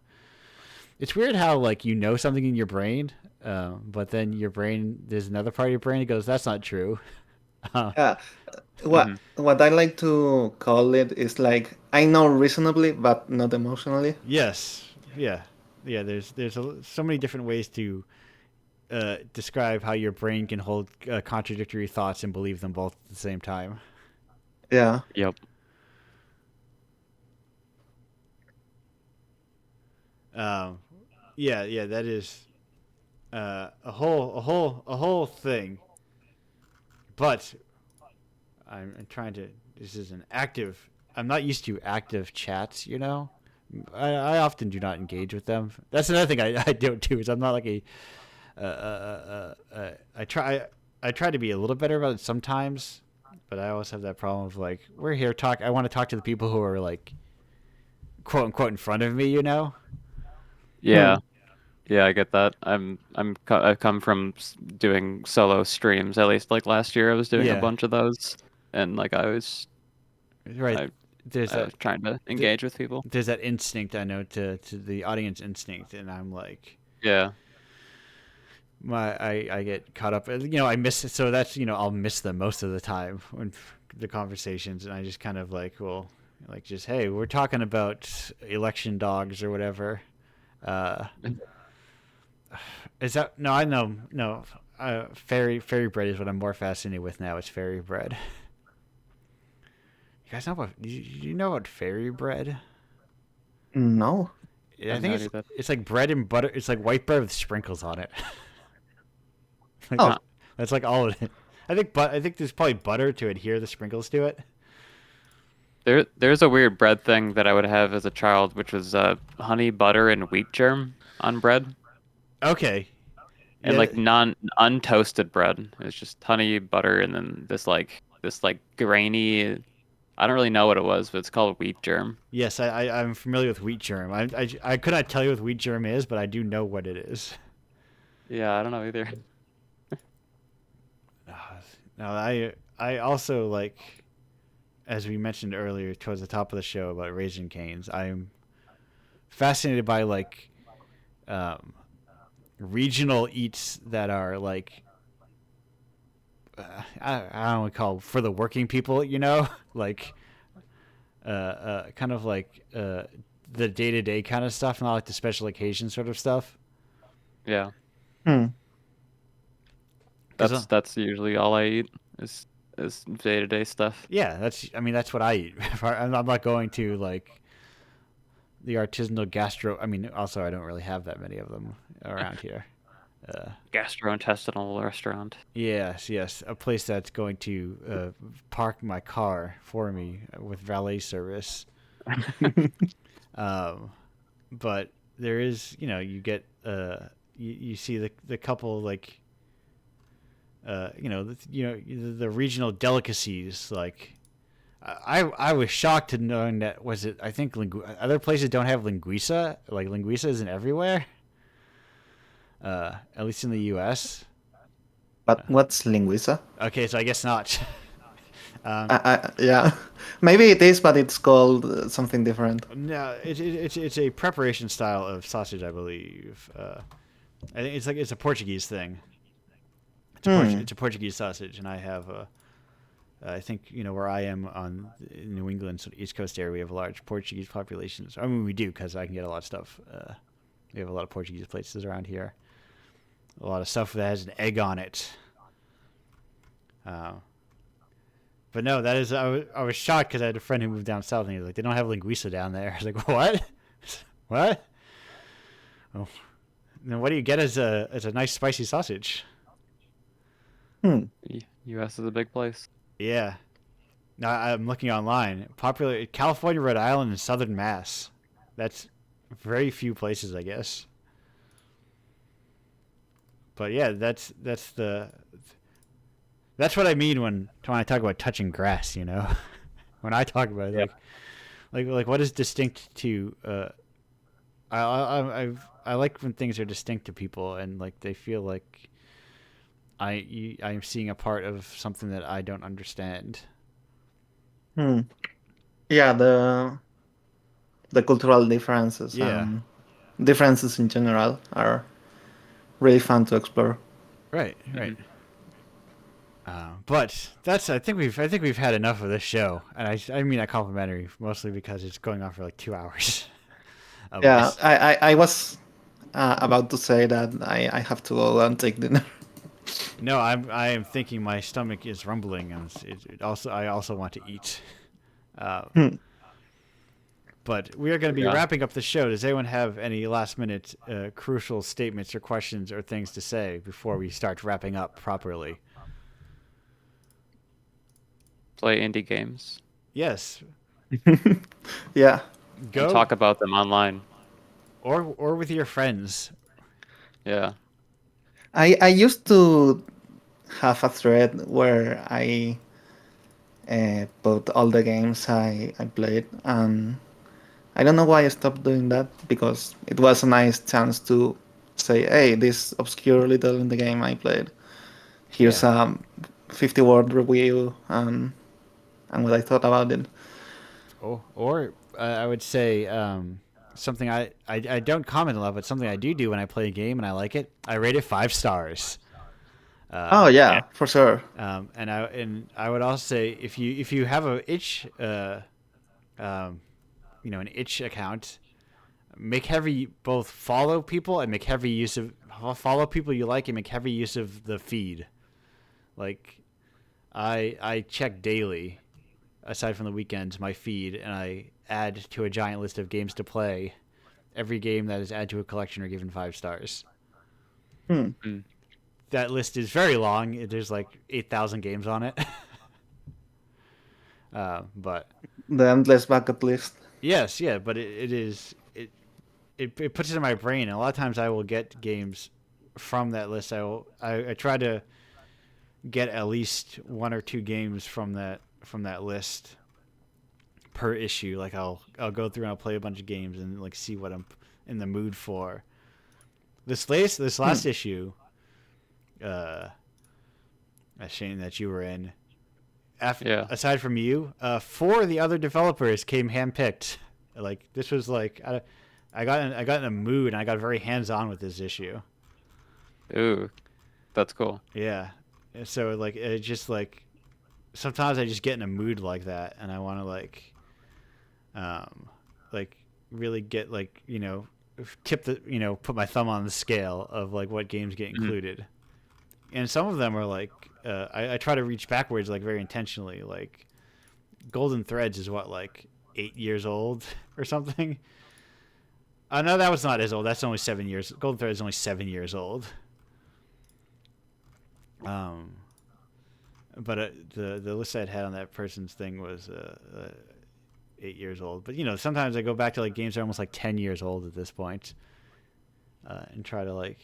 it's weird how like something in your brain, but then your brain there's another part of your brain that goes, that's not true. uh, Yeah, Hmm. what I like to call it is like I know reasonably, but not emotionally. yes, yeah, yeah. There's so many different ways to describe how your brain can hold contradictory thoughts and believe them both at the same time. Yeah, Yep. Um, yeah, yeah, that is a whole thing. But I'm trying to. This is an active. I'm not used to active chats. I often do not engage with them. That's another thing I don't do. Is I'm not like a. I try to be a little better about it sometimes, but I always have that problem of like we're here talk. I want to talk to the people who are like quote unquote in front of me. hmm. Yeah. Yeah, I get that. I've come from doing solo streams. At least like last year, I was doing a Yeah, bunch of those, and like right. I There's I was that. trying to th- engage with people. there's that instinct I know to the audience instinct, and I'm like, Yeah. I get caught up. I miss it. So that's I'll miss them most of the time when the conversations, and I just kind of like, well, like just hey, we're talking about election dogs or whatever. Uh, is that no? I know no. Fairy bread is what I'm more fascinated with now. It's fairy bread. You guys know about? Do you know about fairy bread? No. I I have think no idea that. it's like bread and butter. It's like white bread with sprinkles on it. Like Oh, Huh. that's like all of it. I think there's probably butter to adhere the sprinkles to it. There's a weird bread thing that I would have as a child, which was honey butter and wheat germ on bread, Okay. and Yeah. like non untoasted bread. It's just honey butter and then this like grainy. I don't really know what it was, but it's called wheat germ. Yes, I'm familiar with wheat germ. I could not tell you what wheat germ is, but I do know what it is. Yeah, I don't know either. Now I also like, as we mentioned earlier towards the top of the show about Raising Cane's. I'm fascinated by like um, regional eats that are like I don't want to call for the working people. Like kind of like the day to day kind of stuff, not like the special occasion sort of stuff. Yeah, hmm. Because that's usually all I eat is is day-to-day stuff. yeah, that's what I eat. I'm not going to like the artisanal gastro. I mean, also I don't really have that many of them around here. Uh, Gastrointestinal restaurant. yes, a place that's going to park my car for me with valet service. Um, but there is, you get you see the couple like the regional delicacies like I was shocked to knowing that was it I think other places don't have linguiça, like linguiça isn't everywhere, at least in the US. But what's linguiça? Okay, so I guess not. um, Yeah, maybe it is, but it's called something different. no, it's a preparation style of sausage, I believe. I think it's a Portuguese thing. Hmm. It's a Portuguese sausage, and I have a I think where I am on in New England, so the East Coast area, we have a large Portuguese population. So, I mean, we do because I can get a lot of stuff. We have a lot of Portuguese places around here. A lot of stuff that has an egg on it. Uh, but no, that is I was shocked because I had a friend who moved down south and he was like, they don't have linguiça down there. I was like, what? What? Oh. Then what do you get as a nice spicy sausage? Hmm. U.S. is a big place. Yeah. Now I'm looking online. Popular California, Rhode Island, and Southern Mass. That's very few places, I guess. But yeah, that's what I mean when I talk about touching grass. When I talk about it, Yeah. like what is distinct to I like when things are distinct to people and like they feel like I'm seeing a part of something that I don't understand. Hmm. Yeah, the cultural differences Yeah. and differences in general are really fun to explore. Right. Hmm. Right. But that's I think we've had enough of this show, and I mean that complimentary mostly because it's going on for like 2 hours. But Yeah, I was about to say that I have to go and take dinner. no, I am thinking my stomach is rumbling, and I also want to eat. Uh, Hmm. but we are going to be Yeah. wrapping up the show. Does anyone have any last minute crucial statements or questions or things to say before we start wrapping up properly? Play indie games Yes, Yeah, and go talk about them online. or with your friends. Yeah. I used to have a thread where I put all the games I played, and I don't know why I stopped doing that because it was a nice chance to say, hey, this obscure little in the game I played. Here's Yeah. a 50-word review and what I thought about it. Or I would say something I don't comment a lot, but something I do when I play a game and I like it, I rate it 5 stars. Oh Yeah. yeah, for sure. And I would also say if you have a itch um, an itch account, make heavy both follow people and make heavy use of follow people you like and make heavy use of the feed. Like I check daily, aside from the weekends, my feed, and I add to a giant list of games to play. Every game that is added to a collection are given 5 stars. Hmm. Mm. That list is very long. There's like 8,000 games on it. But The endless bucket list. yes, yeah, but it is it puts it in my brain. And a lot of times I will get games from that list. I try to get at least 1 or 2 games from that list per issue. Like I'll go through and I'll play a bunch of games and like see what I'm in the mood for. This Hmm. last issue, uh, a shame that you were in. Yeah. Aside from you, 4 of the other developers came handpicked. Like this was like I got in a mood and I got very hands on with this issue. Ooh, that's cool. Yeah, so like it just like sometimes I just get in a mood like that and I want to um like really get like tip the put my thumb on the scale of like what games get Mhm. included. And some of them are like I try to reach backwards like very intentionally. Like Golden Threads is what, like 8 years old or something. No, that was not as old. That's only 7 years. Golden Thread is only 7 years old. Um, but the list I had on that person's thing was 8 years old. But sometimes I go back to like games that are almost like 10 years old at this point, and try to like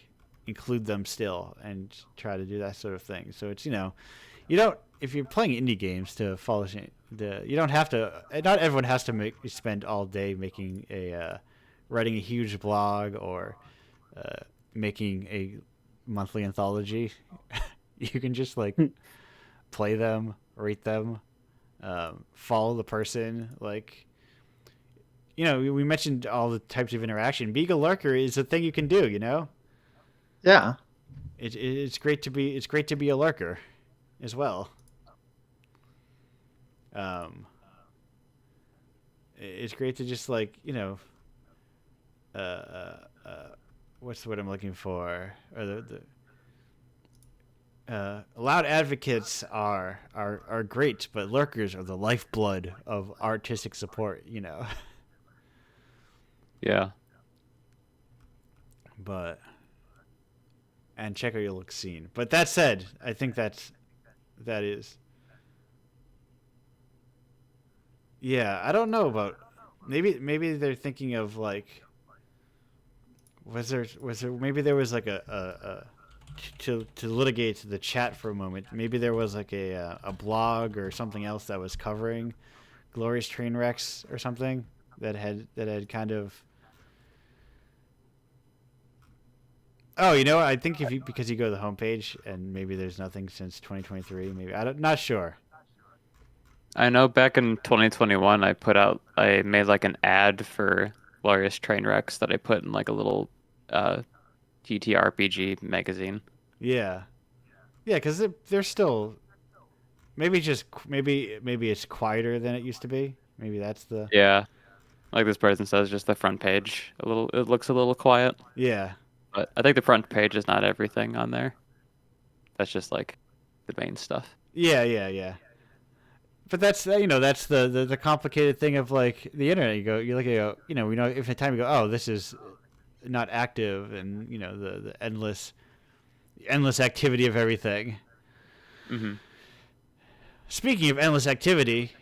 include them still and try to do that sort of thing. So it's you don't if you're playing indie games to follow you don't have to. Not everyone has to spend all day making writing a huge blog or uh, making a monthly anthology. You can just like Hmm. play them, rate them, follow the person. Like we mentioned all the types of interaction. Being a lurker is a thing you can do. Yeah. It's great to be a lurker as well. Um, it's great to just like uh, uh, uh, what's the word I'm looking for? Or loud advocates are great, but lurkers are the lifeblood of artistic support. Yeah. But and check out your look scene. But that said, I think that is yeah. I don't know about maybe they're thinking of like was there maybe there was like a to litigate the chat for a moment. Maybe there was like a blog or something else that was covering glorious train wrecks or something that had kind of. Oh, I think if you because you go to the homepage and maybe there's nothing since 2023. Maybe not sure. I know back in 2021, I made like an ad for Glorious Trainwrecks that I put in like a little uh, TTRPG magazine. Yeah, yeah, because they're still maybe it's quieter than it used to be. Maybe that's the Yeah, like this person says, just the front page. It looks a little quiet, yeah but I think the front page is not everything on there. That's just like the main stuff. yeah. But that's the complicated thing of like the internet. You look at we know if at time you go, oh, this is not active, and the endless activity of everything. Hmm. Speaking of endless activity,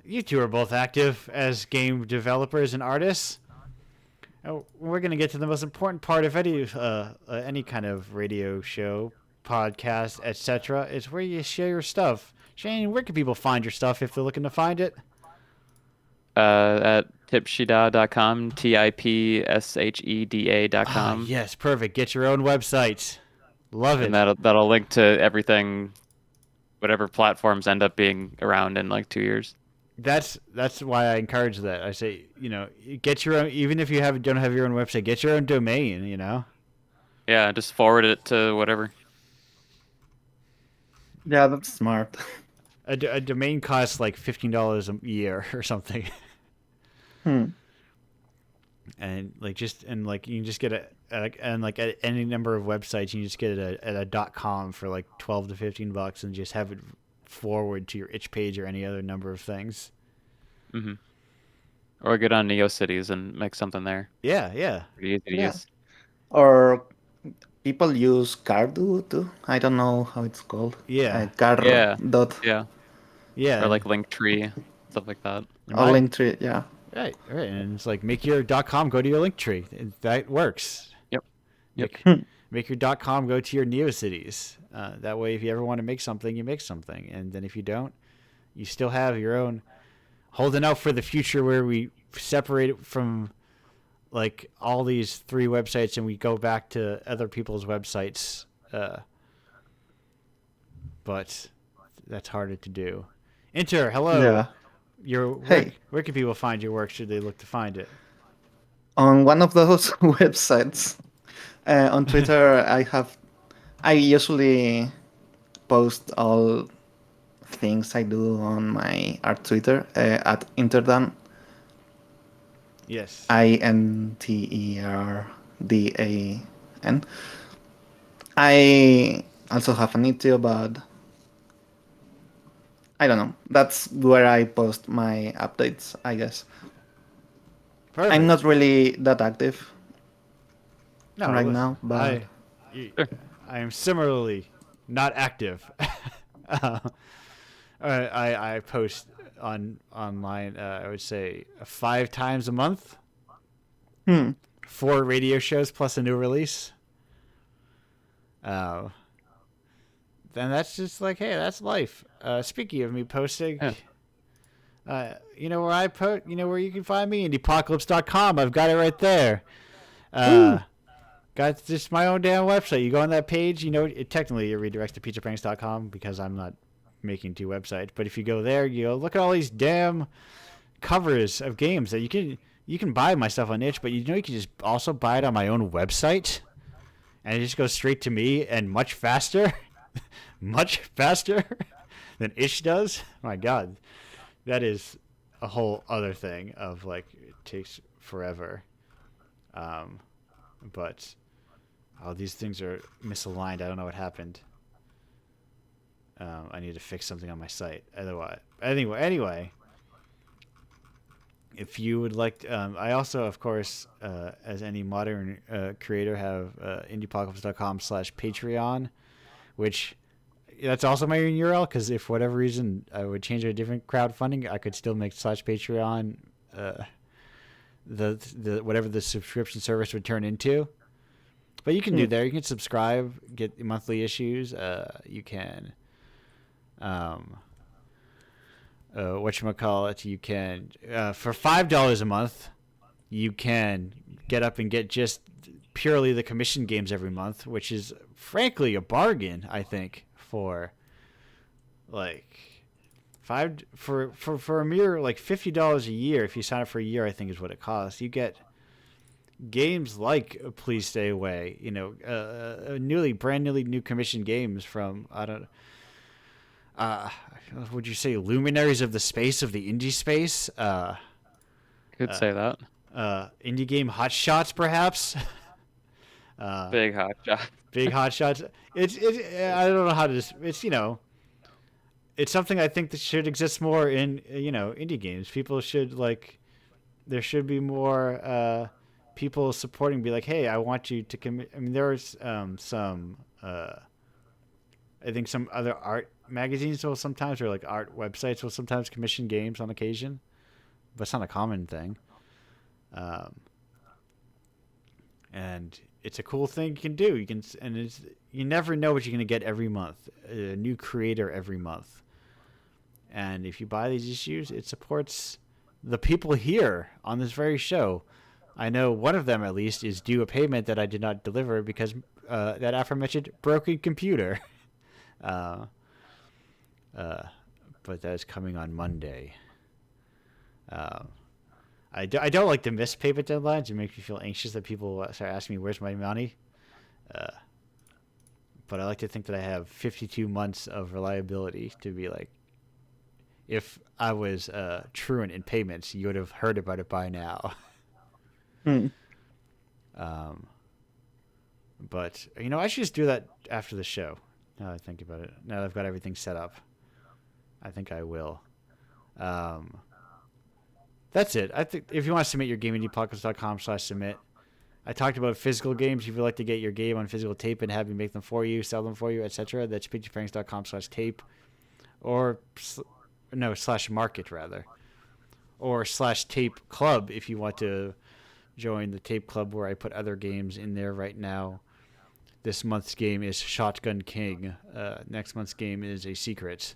you two are both active as game developers and artists. We're going to get to the most important part of any kind of radio show, podcast, etc. Is where you share your stuff. Shane, where can people find your stuff if they're looking to find it? At tipsheda.com, Ah, tipsheda.com, yes, perfect. Get your own website. Love and it. that'll link to everything, whatever platforms end up being around in like 2 years. that's why I encourage that. I say, get your own, even if you don't have your own website, get your own domain. Yeah, just forward it to whatever. Yeah, that's smart. A domain costs like $15 a year or something. Hmm. And you can just get and like at any number of websites you can just get it at a .com for like 12 to $15 and just have it forward to your itch page or any other number of things. Hmm. Or get on NeoCities and make something there. Yeah. Pretty easy to Yeah. use. Or people use Cardo too. I don't know how it's called. Yeah. Car Yeah, dot yeah. Yeah. Or like Linktree, stuff like that. And or my Linktree. Yeah. right. And it's like make your .com go to your link tree. That works. Yep. Yep. Make make your .com go to your NeoCities. That way, if you ever want to make something, you make something. And then if you don't, you still have your own. Holding out for the future where we separate it from like all these 3 websites and we go back to other people's websites. But that's harder to do. Enter, hello. Yeah. Your Hey, where can people find your work should they look to find it? on one of those websites, on Twitter, I usually post all things I do on my art Twitter at Interdan. Yes. INTERDAN. I also have an itch, but I don't know. That's where I post my updates, I guess. I'm Perfect. not really that active No, right listen. now, but Sure. I am similarly not active. uh, I post online. I would say 5 times a month. hmm, 4 radio shows plus a new release. Then that's just like, hey, that's life. Speaking of me posting, Yeah. where I post, where you can find me, indiepocalypse.com. I've got it right there. woo, Got just my own damn website. You go on that page, technically it redirects to pizzapranks.com because I'm not making 2 websites. But if you go there, you go, look at all these damn covers of games that you can buy my stuff on itch, but you can just also buy it on my own website. And it just goes straight to me and much faster. Much faster than itch does. My God. That is a whole other thing of like it takes forever. But these things are misaligned. I don't know what happened. I need to fix something on my site. Anyway, if you would like, I also, of course, as any modern creator, have indiepocalypse.com/Patreon, which that's also my URL because if for whatever reason I would change to a different crowdfunding, I could still make /Patreon the whatever the subscription service would turn into. But you can do there. You can subscribe, get monthly issues. You can, whatchamacallit, you can, for $5 a month, you can get up and get just purely the commission games every month, which is frankly a bargain, I think, for like for a mere like $50 a year. If you sign up for a year, I think is what it costs. You get games like Please Stay Away, brand newly new commissioned games from, I don't would you say luminaries of the space of the indie space? Could say that. Indie game hot shots, perhaps. Big hot shot. Big hot shots. It's I don't know how to it's it's something I think that should exist more in indie games. People should there should be more people supporting. Be like, hey, I want you to commit. I mean, there's some I think some other art magazines will sometimes, or like art websites will sometimes commission games on occasion, but it's not a common thing. And it's a cool thing you can do. You never know what you're going to get every month. A new creator every month. And if you buy these issues, it supports the people here on this very show. I know one of them, at least, is due a payment that I did not deliver because that aforementioned broken computer. But that is coming on Monday. Um, I don't like to miss payment deadlines. It makes me feel anxious that people start asking me where's my money. But I like to think that I have 52 months of reliability to be like, if I was truant in payments, you would have heard about it by now. Hmm. But I should just do that after the show. Now that I think about it, now that I've got everything set up, I think I will. That's it. I think if you want to submit your game, indiepocalypse.com/submit. I talked about physical games. If you'd like to get your game on physical tape and have me make them for you, sell them for you, etc., that's pitchyfranks.com/tape or /market rather, or /tape club if you want to join the tape club where I put other games in there right now. This month's game is Shotgun King. Next month's game is A Secret,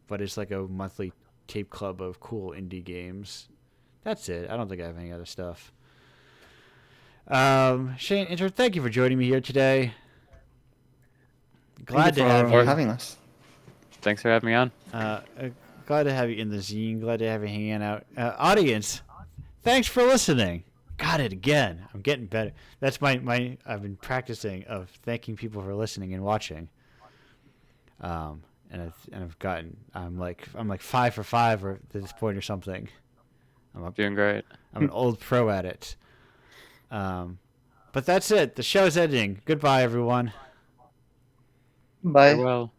but it's like a monthly tape club of cool indie games. That's it. I don't think I have any other stuff. Shane, intern, thank you for joining me here today. Glad Thank you to have for you. having us. Thanks for having me on. Glad to have you in the zine. Glad to have you hanging out. Audience, thanks for listening. Got it again. I'm getting better. That's my I've been practicing of thanking people for listening and watching. And I've gotten I'm like 5 for 5 or at this point or something. Doing great. I'm an old pro at it. But that's it. The show's ending. Goodbye, everyone. Bye. Farewell.